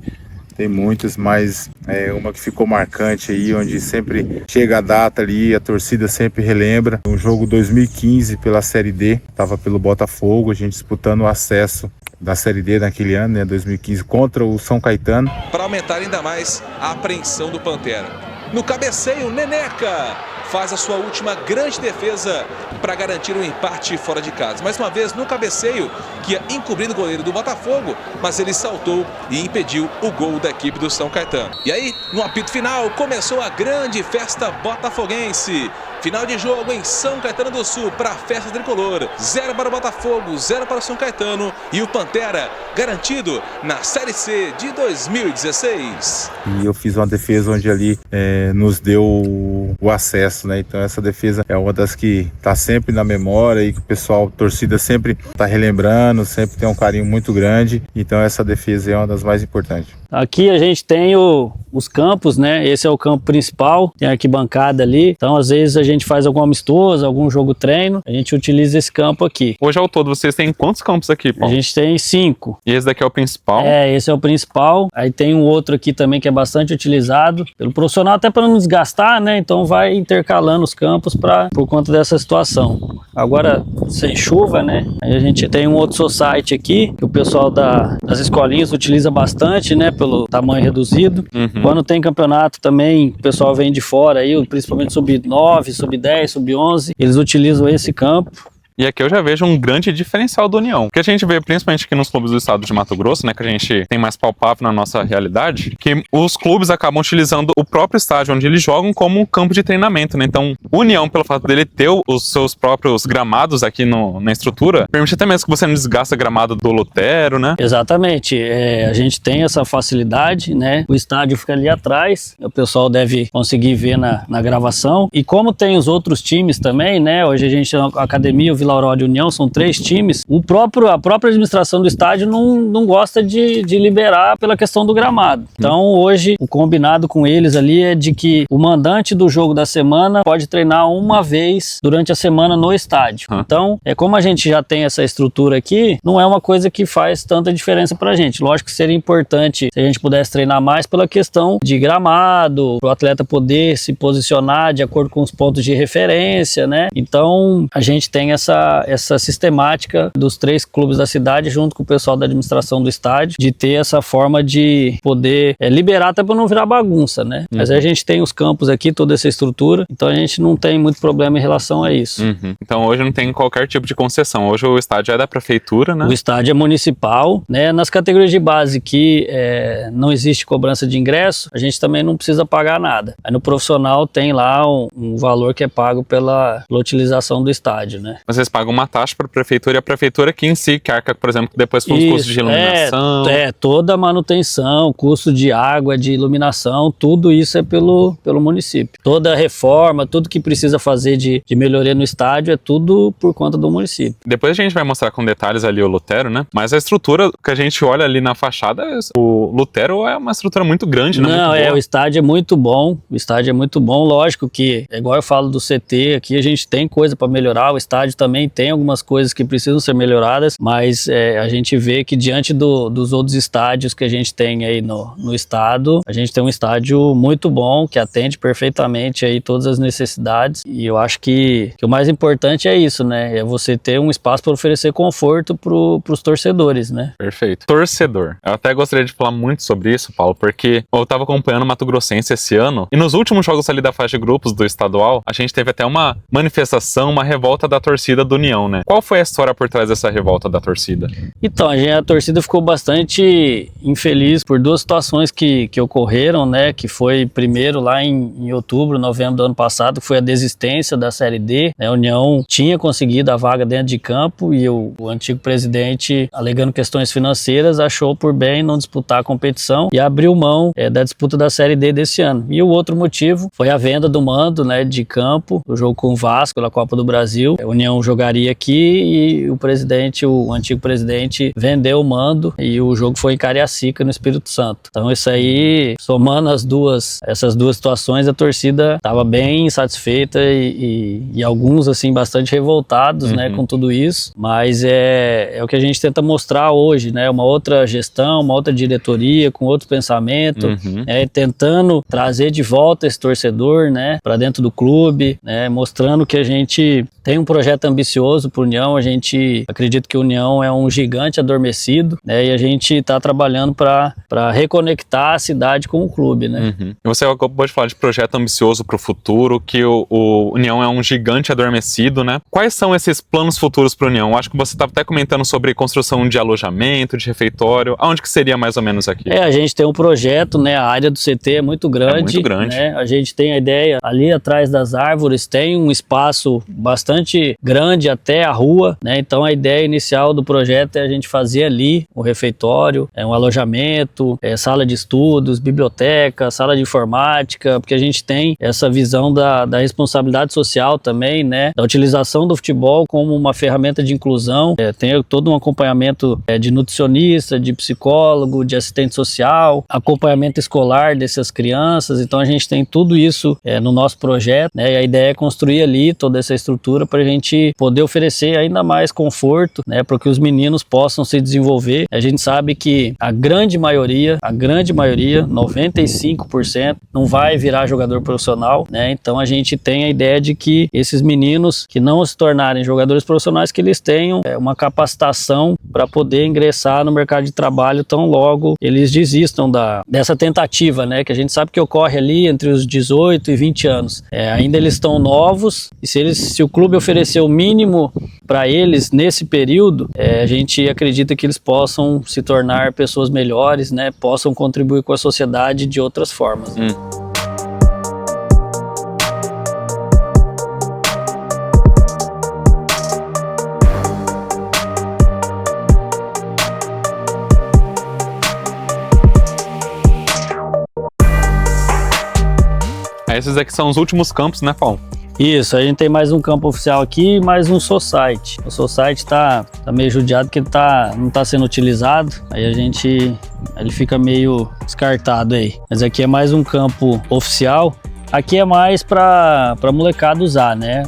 muitas, mas uma que ficou marcante aí, onde sempre chega a data ali, a torcida sempre relembra. Um jogo 2015 pela Série D, estava pelo Botafogo, a gente disputando o acesso da Série D naquele ano, né, 2015, contra o São Caetano. Para aumentar ainda mais a apreensão do Pantera. No cabeceio, Neneca faz a sua última grande defesa para garantir um empate fora de casa. Mais uma vez no cabeceio, que ia encobrindo o goleiro do Botafogo, mas ele saltou e impediu o gol da equipe do São Caetano. E aí, no apito final, começou a grande festa botafoguense. Final de jogo em São Caetano do Sul para a festa tricolor. 0 para o Botafogo, 0 para o São Caetano e o Pantera garantido na Série C de 2016. E eu fiz uma defesa onde ali nos deu o acesso, né? Então essa defesa é uma das que tá sempre na memória e que o pessoal, a torcida sempre tá relembrando, sempre tem um carinho muito grande. Então essa defesa é uma das mais importantes. Aqui a gente tem os campos, né? Esse é o campo principal, tem a arquibancada ali. Então às vezes a gente faz algum amistoso, algum jogo treino, a gente utiliza esse campo aqui. Hoje ao todo vocês têm quantos campos aqui, Paulo? A gente tem 5. E esse daqui é o principal? Esse é o principal. Aí tem um outro aqui também que é bastante utilizado pelo profissional, até para não desgastar, né? Então vai intercalando os campos por conta dessa situação. Agora, sem chuva, né? Aí a gente tem um outro society aqui, que o pessoal das escolinhas utiliza bastante, né? Pelo tamanho reduzido. Quando tem campeonato também, o pessoal vem de fora aí, principalmente sub-9, sub-10, sub-11, eles utilizam esse campo. E aqui eu já vejo um grande diferencial do União. Que a gente vê principalmente aqui nos clubes do estado de Mato Grosso, né? Que a gente tem mais palpável na nossa realidade, que os clubes acabam utilizando o próprio estádio onde eles jogam como um campo de treinamento, né? Então, o União, pelo fato dele ter os seus próprios gramados aqui na estrutura, permite até mesmo que você não desgasta gramado do Lutero, né? Exatamente. A gente tem essa facilidade, né? O estádio fica ali atrás, o pessoal deve conseguir ver na gravação. E como tem os outros times também, né? Hoje a gente tem a academia, o Vila Aurora e União, são 3 times. A própria administração do estádio não gosta de liberar pela questão do gramado. Então hoje o combinado com eles ali é de que o mandante do jogo da semana pode treinar uma vez durante a semana no estádio. Então, como a gente já tem essa estrutura aqui, não é uma coisa que faz tanta diferença pra gente. Lógico que seria importante se a gente pudesse treinar mais pela questão de gramado, para o atleta poder se posicionar de acordo com os pontos de referência, né? Então a gente tem essa essa sistemática dos 3 clubes da cidade, junto com o pessoal da administração do estádio, de ter essa forma de poder liberar até para não virar bagunça, né? Mas aí a gente tem os campos aqui, toda essa estrutura, então a gente não tem muito problema em relação a isso. Então hoje não tem qualquer tipo de concessão, hoje o estádio é da prefeitura, né? O estádio é municipal, né? Nas categorias de base que não existe cobrança de ingresso, a gente também não precisa pagar nada. Aí no profissional tem lá um valor que é pago pela utilização do estádio, né? Vocês pagam uma taxa para a prefeitura e a prefeitura que em si que arca, por exemplo, depois com os custos de iluminação. Toda a manutenção, custo de água, de iluminação, tudo isso é pelo município. Toda a reforma, tudo que precisa fazer de melhoria no estádio é tudo por conta do município. Depois a gente vai mostrar com detalhes ali o Lutero, né? Mas a estrutura que a gente olha ali na fachada, o Lutero é uma estrutura muito grande, né? Não, o estádio é muito bom, lógico que, igual eu falo do CT, aqui a gente tem coisa para melhorar, o estádio também tem algumas coisas que precisam ser melhoradas, mas a gente vê que diante dos outros estádios que a gente tem aí no estado, a gente tem um estádio muito bom, que atende perfeitamente aí todas as necessidades, e eu acho que o mais importante é isso, né? É você ter um espaço para oferecer conforto pros torcedores, né? Perfeito. Torcedor. Eu até gostaria de falar muito sobre isso, Paulo, porque eu tava acompanhando o Mato Grossense esse ano, e nos últimos jogos ali da fase de grupos do estadual, a gente teve até uma manifestação, uma revolta da torcida do União, né? Qual foi a história por trás dessa revolta da torcida? Então, a torcida ficou bastante infeliz por 2 situações que ocorreram, né? Que foi primeiro lá em outubro, novembro do ano passado, que foi a desistência da Série D, né? A União tinha conseguido a vaga dentro de campo e o antigo presidente, alegando questões financeiras, achou por bem não disputar a competição e abriu mão da disputa da Série D desse ano. E o outro motivo foi a venda do mando, né, de campo, o jogo com o Vasco pela Copa do Brasil. A União jogaria aqui e o antigo presidente, vendeu o mando e o jogo foi em Cariacica, no Espírito Santo. Então isso aí, somando essas duas situações, a torcida estava bem insatisfeita e alguns assim bastante revoltados, né, com tudo isso, mas é o que a gente tenta mostrar hoje, né, uma outra gestão, uma outra diretoria com outro pensamento, tentando trazer de volta esse torcedor, né, para dentro do clube, né, mostrando que a gente tem um projeto ambicioso para a União. A gente acredita que a União é um gigante adormecido, né, e a gente está trabalhando para reconectar a cidade com o clube, né. E você acabou de falar de projeto ambicioso para o futuro, que o União é um gigante adormecido, né? Quais são esses planos futuros para a União? Acho que você estava até comentando sobre construção de alojamento, de refeitório. Aonde que seria mais ou menos aqui? A gente tem um projeto, né? A área do CT é muito grande. É muito grande. Né? A gente tem a ideia, ali atrás das árvores, tem um espaço bastante grande até a rua, né? Então a ideia inicial do projeto é a gente fazer ali um refeitório, um alojamento, sala de estudos, biblioteca, sala de informática, porque a gente tem essa visão da responsabilidade social também, né? Da utilização do futebol como uma ferramenta de inclusão. Tem todo um acompanhamento de nutricionista, de psicólogo, de assistente social, acompanhamento escolar dessas crianças. Então a gente tem tudo isso no nosso projeto, né? E a ideia é construir ali toda essa estrutura para a gente poder oferecer ainda mais conforto, né? Para que os meninos possam se desenvolver. A gente sabe que a grande maioria, 95%, não vai virar jogador profissional, né? Então a gente tem a ideia de que esses meninos que não se tornarem jogadores profissionais, que eles tenham uma capacitação para poder ingressar no mercado de trabalho tão logo eles desistam dessa tentativa, né? Que a gente sabe que ocorre ali entre os 18 e 20 anos. Ainda eles estão novos e se o clube oferecer o mínimo para eles nesse período, a gente acredita que eles possam se tornar pessoas melhores, né? Possam contribuir com a sociedade de outras formas. Esses aqui são os últimos campos, né, Paulo? Isso, a gente tem mais um campo oficial aqui e mais um society. O society tá meio judiado porque ele não tá sendo utilizado, aí ele fica meio descartado aí. Mas aqui é mais um campo oficial Aqui é mais pra molecada usar, né?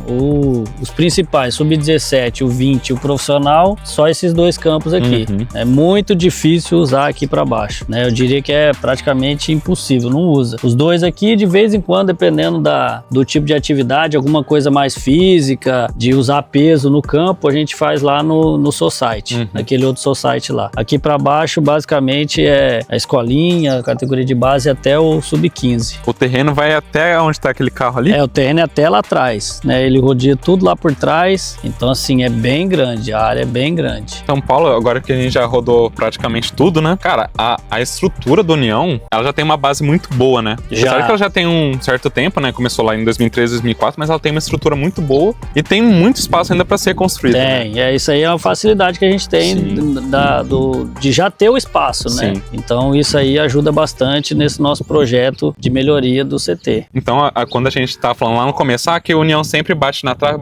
Os principais, sub-17, o 20 e o profissional, só esses 2 campos aqui. É muito difícil usar aqui pra baixo, né? Eu diria que é praticamente impossível, não usa. Os 2 aqui, de vez em quando, dependendo do tipo de atividade, alguma coisa mais física, de usar peso no campo, a gente faz lá no society, naquele outro society lá. Aqui pra baixo, basicamente, é a escolinha, a categoria de base até o sub-15. O terreno vai até onde tá aquele carro ali? O terreno é até lá atrás, né? Ele rodeia tudo lá por trás, então assim, é bem grande, a área é bem grande. São Paulo, agora que a gente já rodou praticamente tudo, né? Cara, a estrutura do União, ela já tem uma base muito boa, né? Apesar que ela já tem um certo tempo, né? Começou lá em 2013, 2004, mas ela tem uma estrutura muito boa e tem muito espaço ainda para ser construído. Tem, né? Isso aí é uma facilidade que a gente tem de já ter o espaço, né? Então isso aí ajuda bastante nesse nosso projeto de melhoria do CT. Então, quando a gente tá falando lá no começo, que o União sempre bate na trave,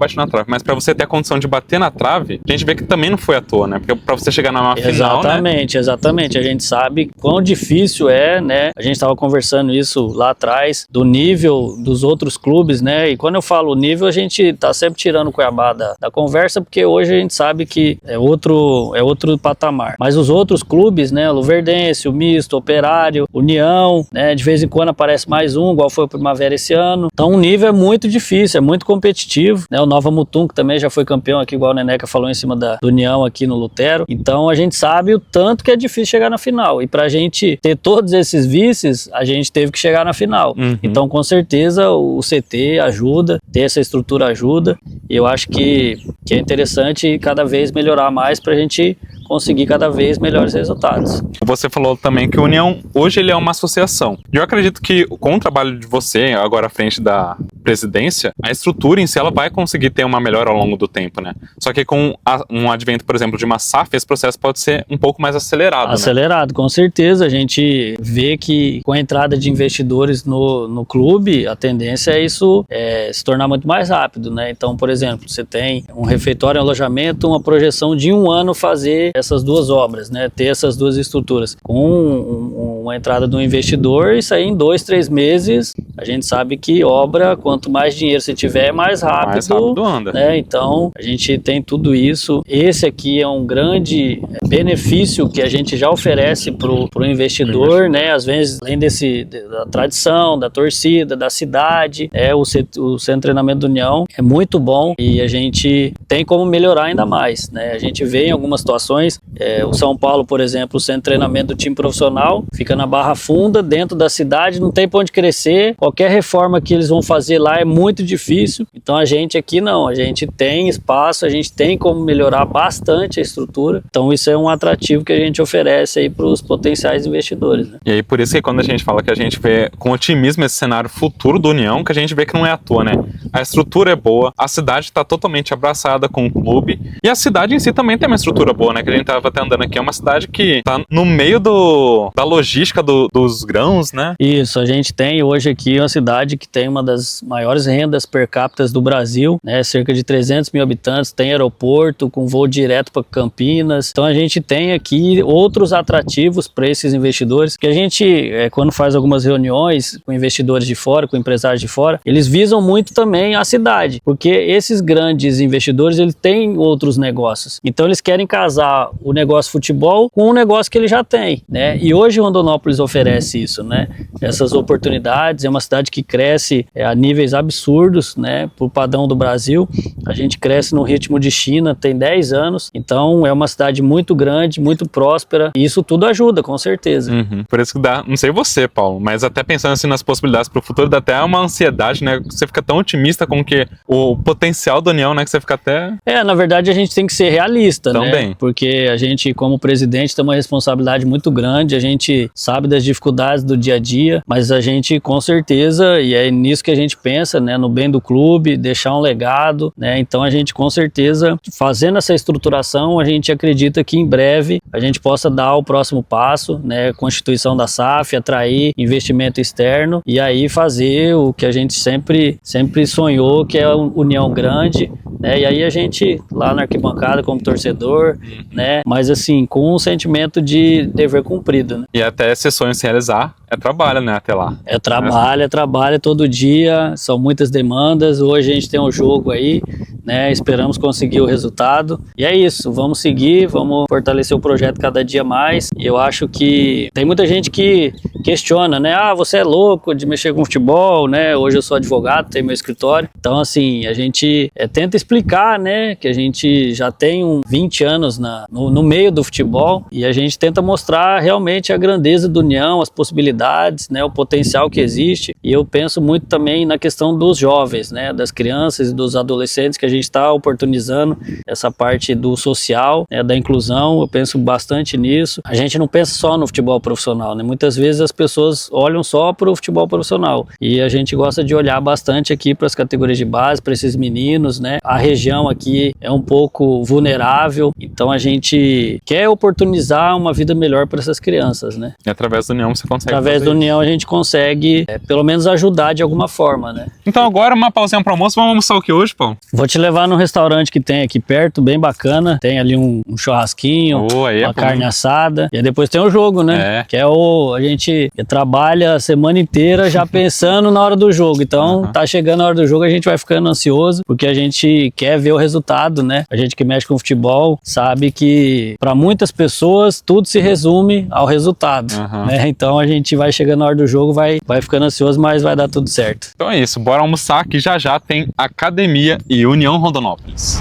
mas para você ter a condição de bater na trave, a gente vê que também não foi à toa, né? Porque para você chegar na final, né? Exatamente. A gente sabe quão difícil é, né? A gente estava conversando isso lá atrás, do nível dos outros clubes, né? E quando eu falo nível, a gente tá sempre tirando o Cuiabá da conversa, porque hoje a gente sabe que é outro patamar. Mas os outros clubes, né? Luverdense, o Misto, o Operário, União, né? De vez em quando aparece mais um, igual foi o Primavera esse ano. Então o nível é muito difícil, é muito competitivo, né? O Nova Mutum, que também já foi campeão aqui, igual o Neneca falou em cima do União aqui no Lutero. Então a gente sabe o tanto que é difícil chegar na final. E pra gente ter todos esses vices, a gente teve que chegar na final. Então com certeza o CT ajuda, ter essa estrutura ajuda. E eu acho que é interessante cada vez melhorar mais pra gente conseguir cada vez melhores resultados. Você falou também que o União, hoje ele é uma associação. Eu acredito que com o trabalho de você, agora à frente da presidência, a estrutura em si ela vai conseguir ter uma melhora ao longo do tempo, né? Só que com um advento, por exemplo, de uma SAF, esse processo pode ser um pouco mais acelerado. Acelerado, né? Com certeza. A gente vê que com a entrada de investidores no clube, a tendência é isso se tornar muito mais rápido, né? Então, por exemplo, você tem um refeitório e alojamento, uma projeção de 1 ano fazer essas 2 obras, né? Ter essas 2 estruturas. Com uma entrada do investidor, isso aí em 2, 3 meses, a gente sabe que obra, quanto mais dinheiro você tiver, mais rápido anda. Né? Então, a gente tem tudo isso. Esse aqui é um grande benefício que a gente já oferece pro investidor, né? Às vezes, além da tradição, da torcida, da cidade, o centro de treinamento do União é muito bom e a gente tem como melhorar ainda mais, né? A gente vê em algumas situações, o São Paulo, por exemplo, o centro de treinamento do time profissional fica na Barra Funda, dentro da cidade, não tem pra onde crescer, qualquer reforma que eles vão fazer lá é muito difícil. Então a gente aqui não, a gente tem espaço, a gente tem como melhorar bastante a estrutura. Então isso é um atrativo que a gente oferece aí para os potenciais investidores, né? E aí por isso que quando a gente fala que a gente vê com otimismo esse cenário futuro do União, que a gente vê que não é à toa, né? A estrutura é boa, a cidade está totalmente abraçada com o clube e a cidade em si também tem uma estrutura boa, né? Que a gente tava até andando aqui, é uma cidade que tá no meio da logística dos grãos, né? Isso, a gente tem hoje aqui uma cidade que tem uma das maiores rendas per capita do Brasil, né? Cerca de 300 mil habitantes, tem aeroporto com voo direto para Campinas. Então a gente tem aqui outros atrativos para esses investidores, que a gente, quando faz algumas reuniões com investidores de fora, com empresários de fora, eles visam muito também a cidade, porque esses grandes investidores, eles têm outros negócios. Então eles querem casar o negócio futebol com o negócio que ele já tem, né? E hoje Rondonópolis oferece isso, né? Essas oportunidades, é uma cidade que cresce a níveis absurdos, né? Pro padrão do Brasil, a gente cresce no ritmo de China, tem 10 anos, então é uma cidade muito grande, muito próspera, e isso tudo ajuda, com certeza. Por isso que dá, não sei você, Paulo, mas até pensando assim nas possibilidades pro futuro, dá até uma ansiedade, né? Você fica tão otimista com que o potencial da União, né? Que você fica até... Na verdade a gente tem que ser realista, também, né? Porque a gente, como presidente, tem uma responsabilidade muito grande, a gente sabe das dificuldades do dia a dia, mas a gente, com certeza, e é nisso que a gente pensa, né? No bem do clube, deixar um legado, né? Então a gente, com certeza, fazendo essa estruturação, a gente acredita que em breve a gente possa dar o próximo passo, né? Constituição da SAF, atrair investimento externo e aí fazer o que a gente sempre sonhou, que é a união grande, né? E aí a gente, lá na arquibancada, como torcedor, né? Mas assim, com um sentimento de dever cumprido, né? E até esse sonho se realizar, É trabalho, né, até lá. É trabalho todo dia, são muitas demandas. Hoje a gente tem um jogo aí, né? Esperamos conseguir o resultado. E é isso, vamos seguir, vamos fortalecer o projeto cada dia mais. E eu acho que tem muita gente que questiona, né? Ah, você é louco de mexer com futebol, né? Hoje eu sou advogado, tenho meu escritório. Então, assim, a gente tenta explicar, né? Que a gente já tem 20 anos no meio do futebol e a gente tenta mostrar realmente a grandeza do União, as possibilidades, né? O potencial que existe. E eu penso muito também na questão dos jovens, né? Das crianças e dos adolescentes, que a gente está oportunizando essa parte do social, né? Da inclusão. Eu penso bastante nisso. A gente não pensa só no futebol profissional, né? Muitas vezes as pessoas olham só para o futebol profissional e a gente gosta de olhar bastante aqui para as categorias de base, para esses meninos, né? A região aqui é um pouco vulnerável, então a gente quer oportunizar uma vida melhor para essas crianças, né? E através da União você consegue Através da União a gente consegue, pelo menos, ajudar de alguma forma, né? Então agora uma pausinha para almoço. Vamos almoçar o que hoje, Paulo? Vou te levar num restaurante que tem aqui perto, bem bacana. Tem ali um churrasquinho, uma carne assada. E aí depois tem o jogo, né? Que é a gente trabalha a semana inteira já pensando na hora do jogo. Então, tá chegando a hora do jogo, a gente vai ficando ansioso, porque a gente quer ver o resultado, né? A gente que mexe com futebol sabe que para muitas pessoas tudo se resume ao resultado, né? Então a gente vai chegando na hora do jogo, vai ficando ansioso, mas vai dar tudo certo. Então é isso, bora almoçar que já tem Academia e União Rondonópolis.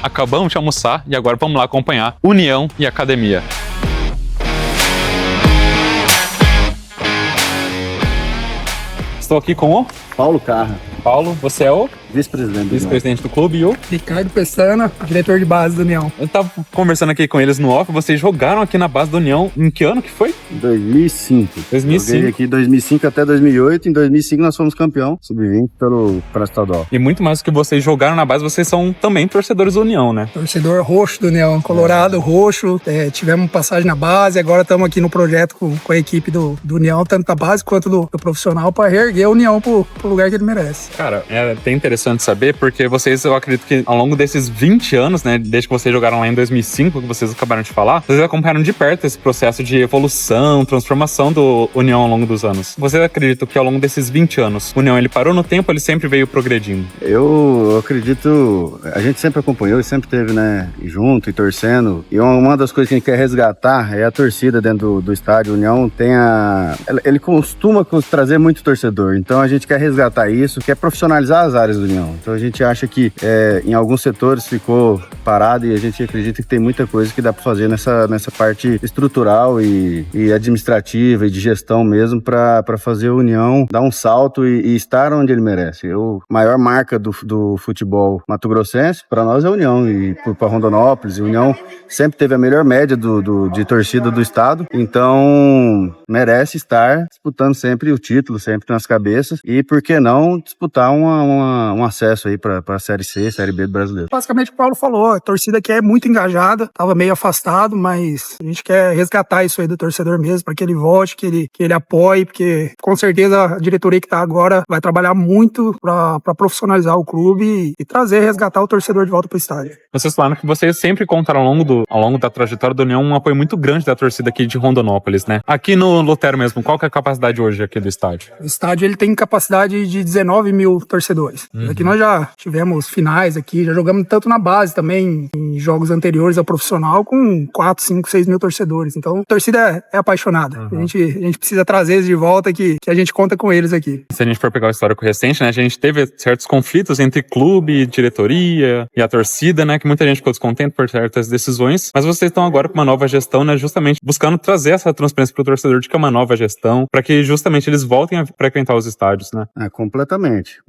Acabamos de almoçar e agora vamos lá acompanhar União e Academia. Estou aqui com o Paulo Carra. Paulo, você é o vice-presidente do clube e o Ricardo Pestana, diretor de base da União. Eu tava conversando aqui com eles no off, vocês jogaram aqui na base da União, em que ano que foi? 2005. 2005. Joguei aqui 2005 até 2008, em 2005 nós fomos campeão, sub-20 para estadual. E muito mais do que vocês jogaram na base, vocês são também torcedores da União, né? Torcedor roxo da União, colorado, roxo, tivemos passagem na base, agora estamos aqui no projeto com a equipe do União, tanto da base quanto do profissional, para reerguer a União pro lugar que ele merece. Cara, é até interessante saber, porque vocês, eu acredito que ao longo desses 20 anos, né, desde que vocês jogaram lá em 2005, que vocês acabaram de falar, vocês acompanharam de perto esse processo de evolução, transformação do União ao longo dos anos. Vocês acreditam que ao longo desses 20 anos, o União, ele parou no tempo, ele sempre veio progredindo? Eu acredito, a gente sempre acompanhou e sempre teve, né, junto e torcendo, e uma das coisas que a gente quer resgatar é a torcida dentro do estádio. O União ele costuma trazer muito torcedor, então a gente quer resgatar isso, quer profissionalizar as áreas do União. Então a gente acha que em alguns setores ficou parado e a gente acredita que tem muita coisa que dá para fazer nessa parte estrutural e administrativa e de gestão mesmo para fazer a União dar um salto e estar onde ele merece. A maior marca do futebol mato-grossense para nós é a União e para Rondonópolis. A União sempre teve a melhor média de torcida do estado, então merece estar disputando sempre o título, sempre nas cabeças, e por que não disputar um acesso aí para a Série C, Série B do brasileiro. Basicamente o que o Paulo falou, a torcida aqui é muito engajada, tava meio afastado, mas a gente quer resgatar isso aí do torcedor mesmo, para que ele volte, que ele apoie, porque com certeza a diretoria que tá agora vai trabalhar muito para profissionalizar o clube e resgatar o torcedor de volta pro estádio. Vocês falaram que vocês sempre contaram ao longo da trajetória da União um apoio muito grande da torcida aqui de Rondonópolis, né? Aqui no Lutero mesmo, qual que é a capacidade hoje aqui do estádio? O estádio ele tem capacidade de 19 mil torcedores. Aqui nós já tivemos finais aqui, já jogamos tanto na base também, em jogos anteriores ao profissional, com 4, 5, 6 mil torcedores. Então, a torcida é apaixonada. A gente precisa trazer eles de volta, que a gente conta com eles aqui. Se a gente for pegar o histórico recente, né, a gente teve certos conflitos entre clube, diretoria e a torcida, né, que muita gente ficou descontente por certas decisões, mas vocês estão agora com uma nova gestão, né, justamente buscando trazer essa transparência para o torcedor de que é uma nova gestão, para que justamente eles voltem a frequentar os estádios, né? Completamente.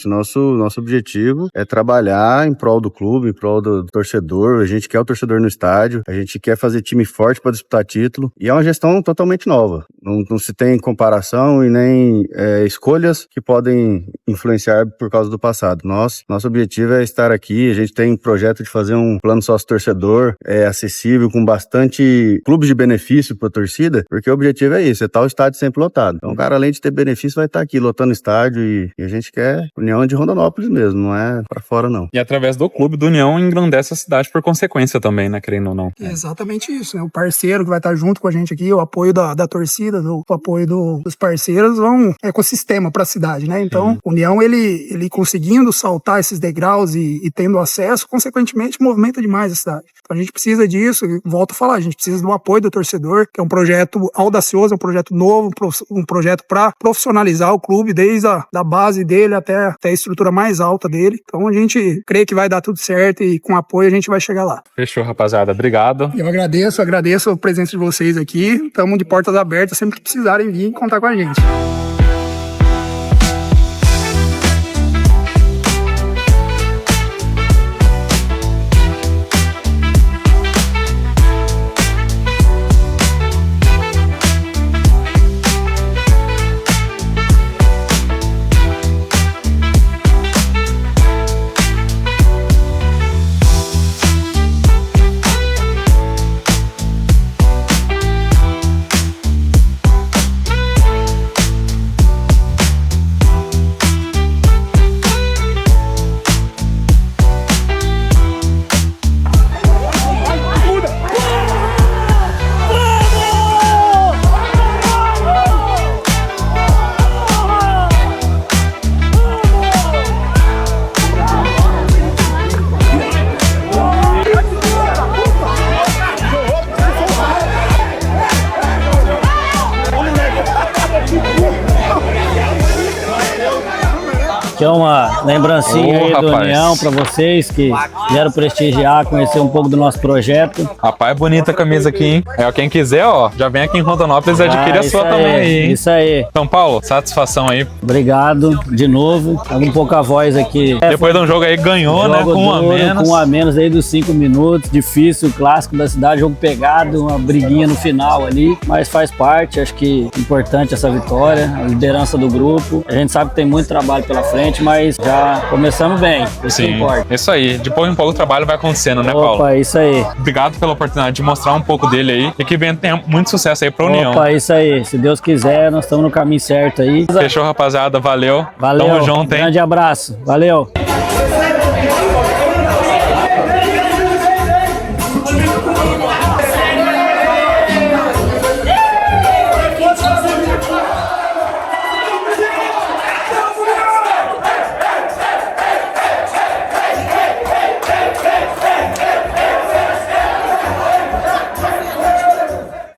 Nosso objetivo é trabalhar em prol do clube, em prol do torcedor. A gente quer o torcedor no estádio, a gente quer fazer time forte para disputar título, e é uma gestão totalmente nova. Não se tem comparação e nem escolhas que podem influenciar por causa do passado. Nosso objetivo é estar aqui. A gente tem projeto de fazer um plano sócio-torcedor acessível, com bastante clubes de benefício para a torcida, porque o objetivo é isso, é estar o estádio sempre lotado. Então o cara, além de ter benefício, vai estar aqui lotando o estádio, estádio e a gente quer União de Rondonópolis mesmo, não é pra fora não. E através do clube do União engrandece a cidade por consequência também, né, querendo ou não. É exatamente isso, né? O parceiro que vai estar junto com a gente aqui, o apoio da torcida, o apoio dos parceiros, é um ecossistema para a cidade, né? Então, o União, ele conseguindo saltar esses degraus e tendo acesso, consequentemente, movimenta demais a cidade. Então, a gente precisa disso, e volto a falar, a gente precisa do apoio do torcedor, que é um projeto audacioso, é um projeto novo, um projeto para profissionalizar o clube, desde a base dele até a estrutura mais alta dele. Então, a gente crê que vai dar tudo certo e com apoio a gente vai chegar lá. Fechou, rapaziada. Obrigado. Eu agradeço a presença de vocês aqui. Estamos de portas abertas sempre que precisarem vir contar com a gente. Que é uma lembrancinha aí do União pra vocês que vieram prestigiar, conhecer um pouco do nosso projeto. Rapaz, é bonita a camisa aqui, hein? Quem quiser, ó, já vem aqui em Rondonópolis e adquire a sua também aí, hein? Isso aí. São Paulo, satisfação aí. Obrigado de novo. Um pouco a voz aqui. Depois de um jogo aí ganhou, né? Com um a menos aí dos 5 minutos. Difícil, clássico da cidade, jogo pegado, uma briguinha no final ali. Mas faz parte, acho que importante essa vitória, a liderança do grupo. A gente sabe que tem muito trabalho pela frente, mas já começamos bem. Isso que importa. Isso aí. De pouco em pouco o trabalho vai acontecendo, né, Paulo? Opa, isso aí. Obrigado pela oportunidade de mostrar um pouco dele aí e que venha tenha muito sucesso aí pra União. Opa, isso aí. Se Deus quiser, nós estamos no caminho certo aí. Fechou, rapaziada. Valeu. Valeu. Tamo junto, hein? Grande abraço. Valeu.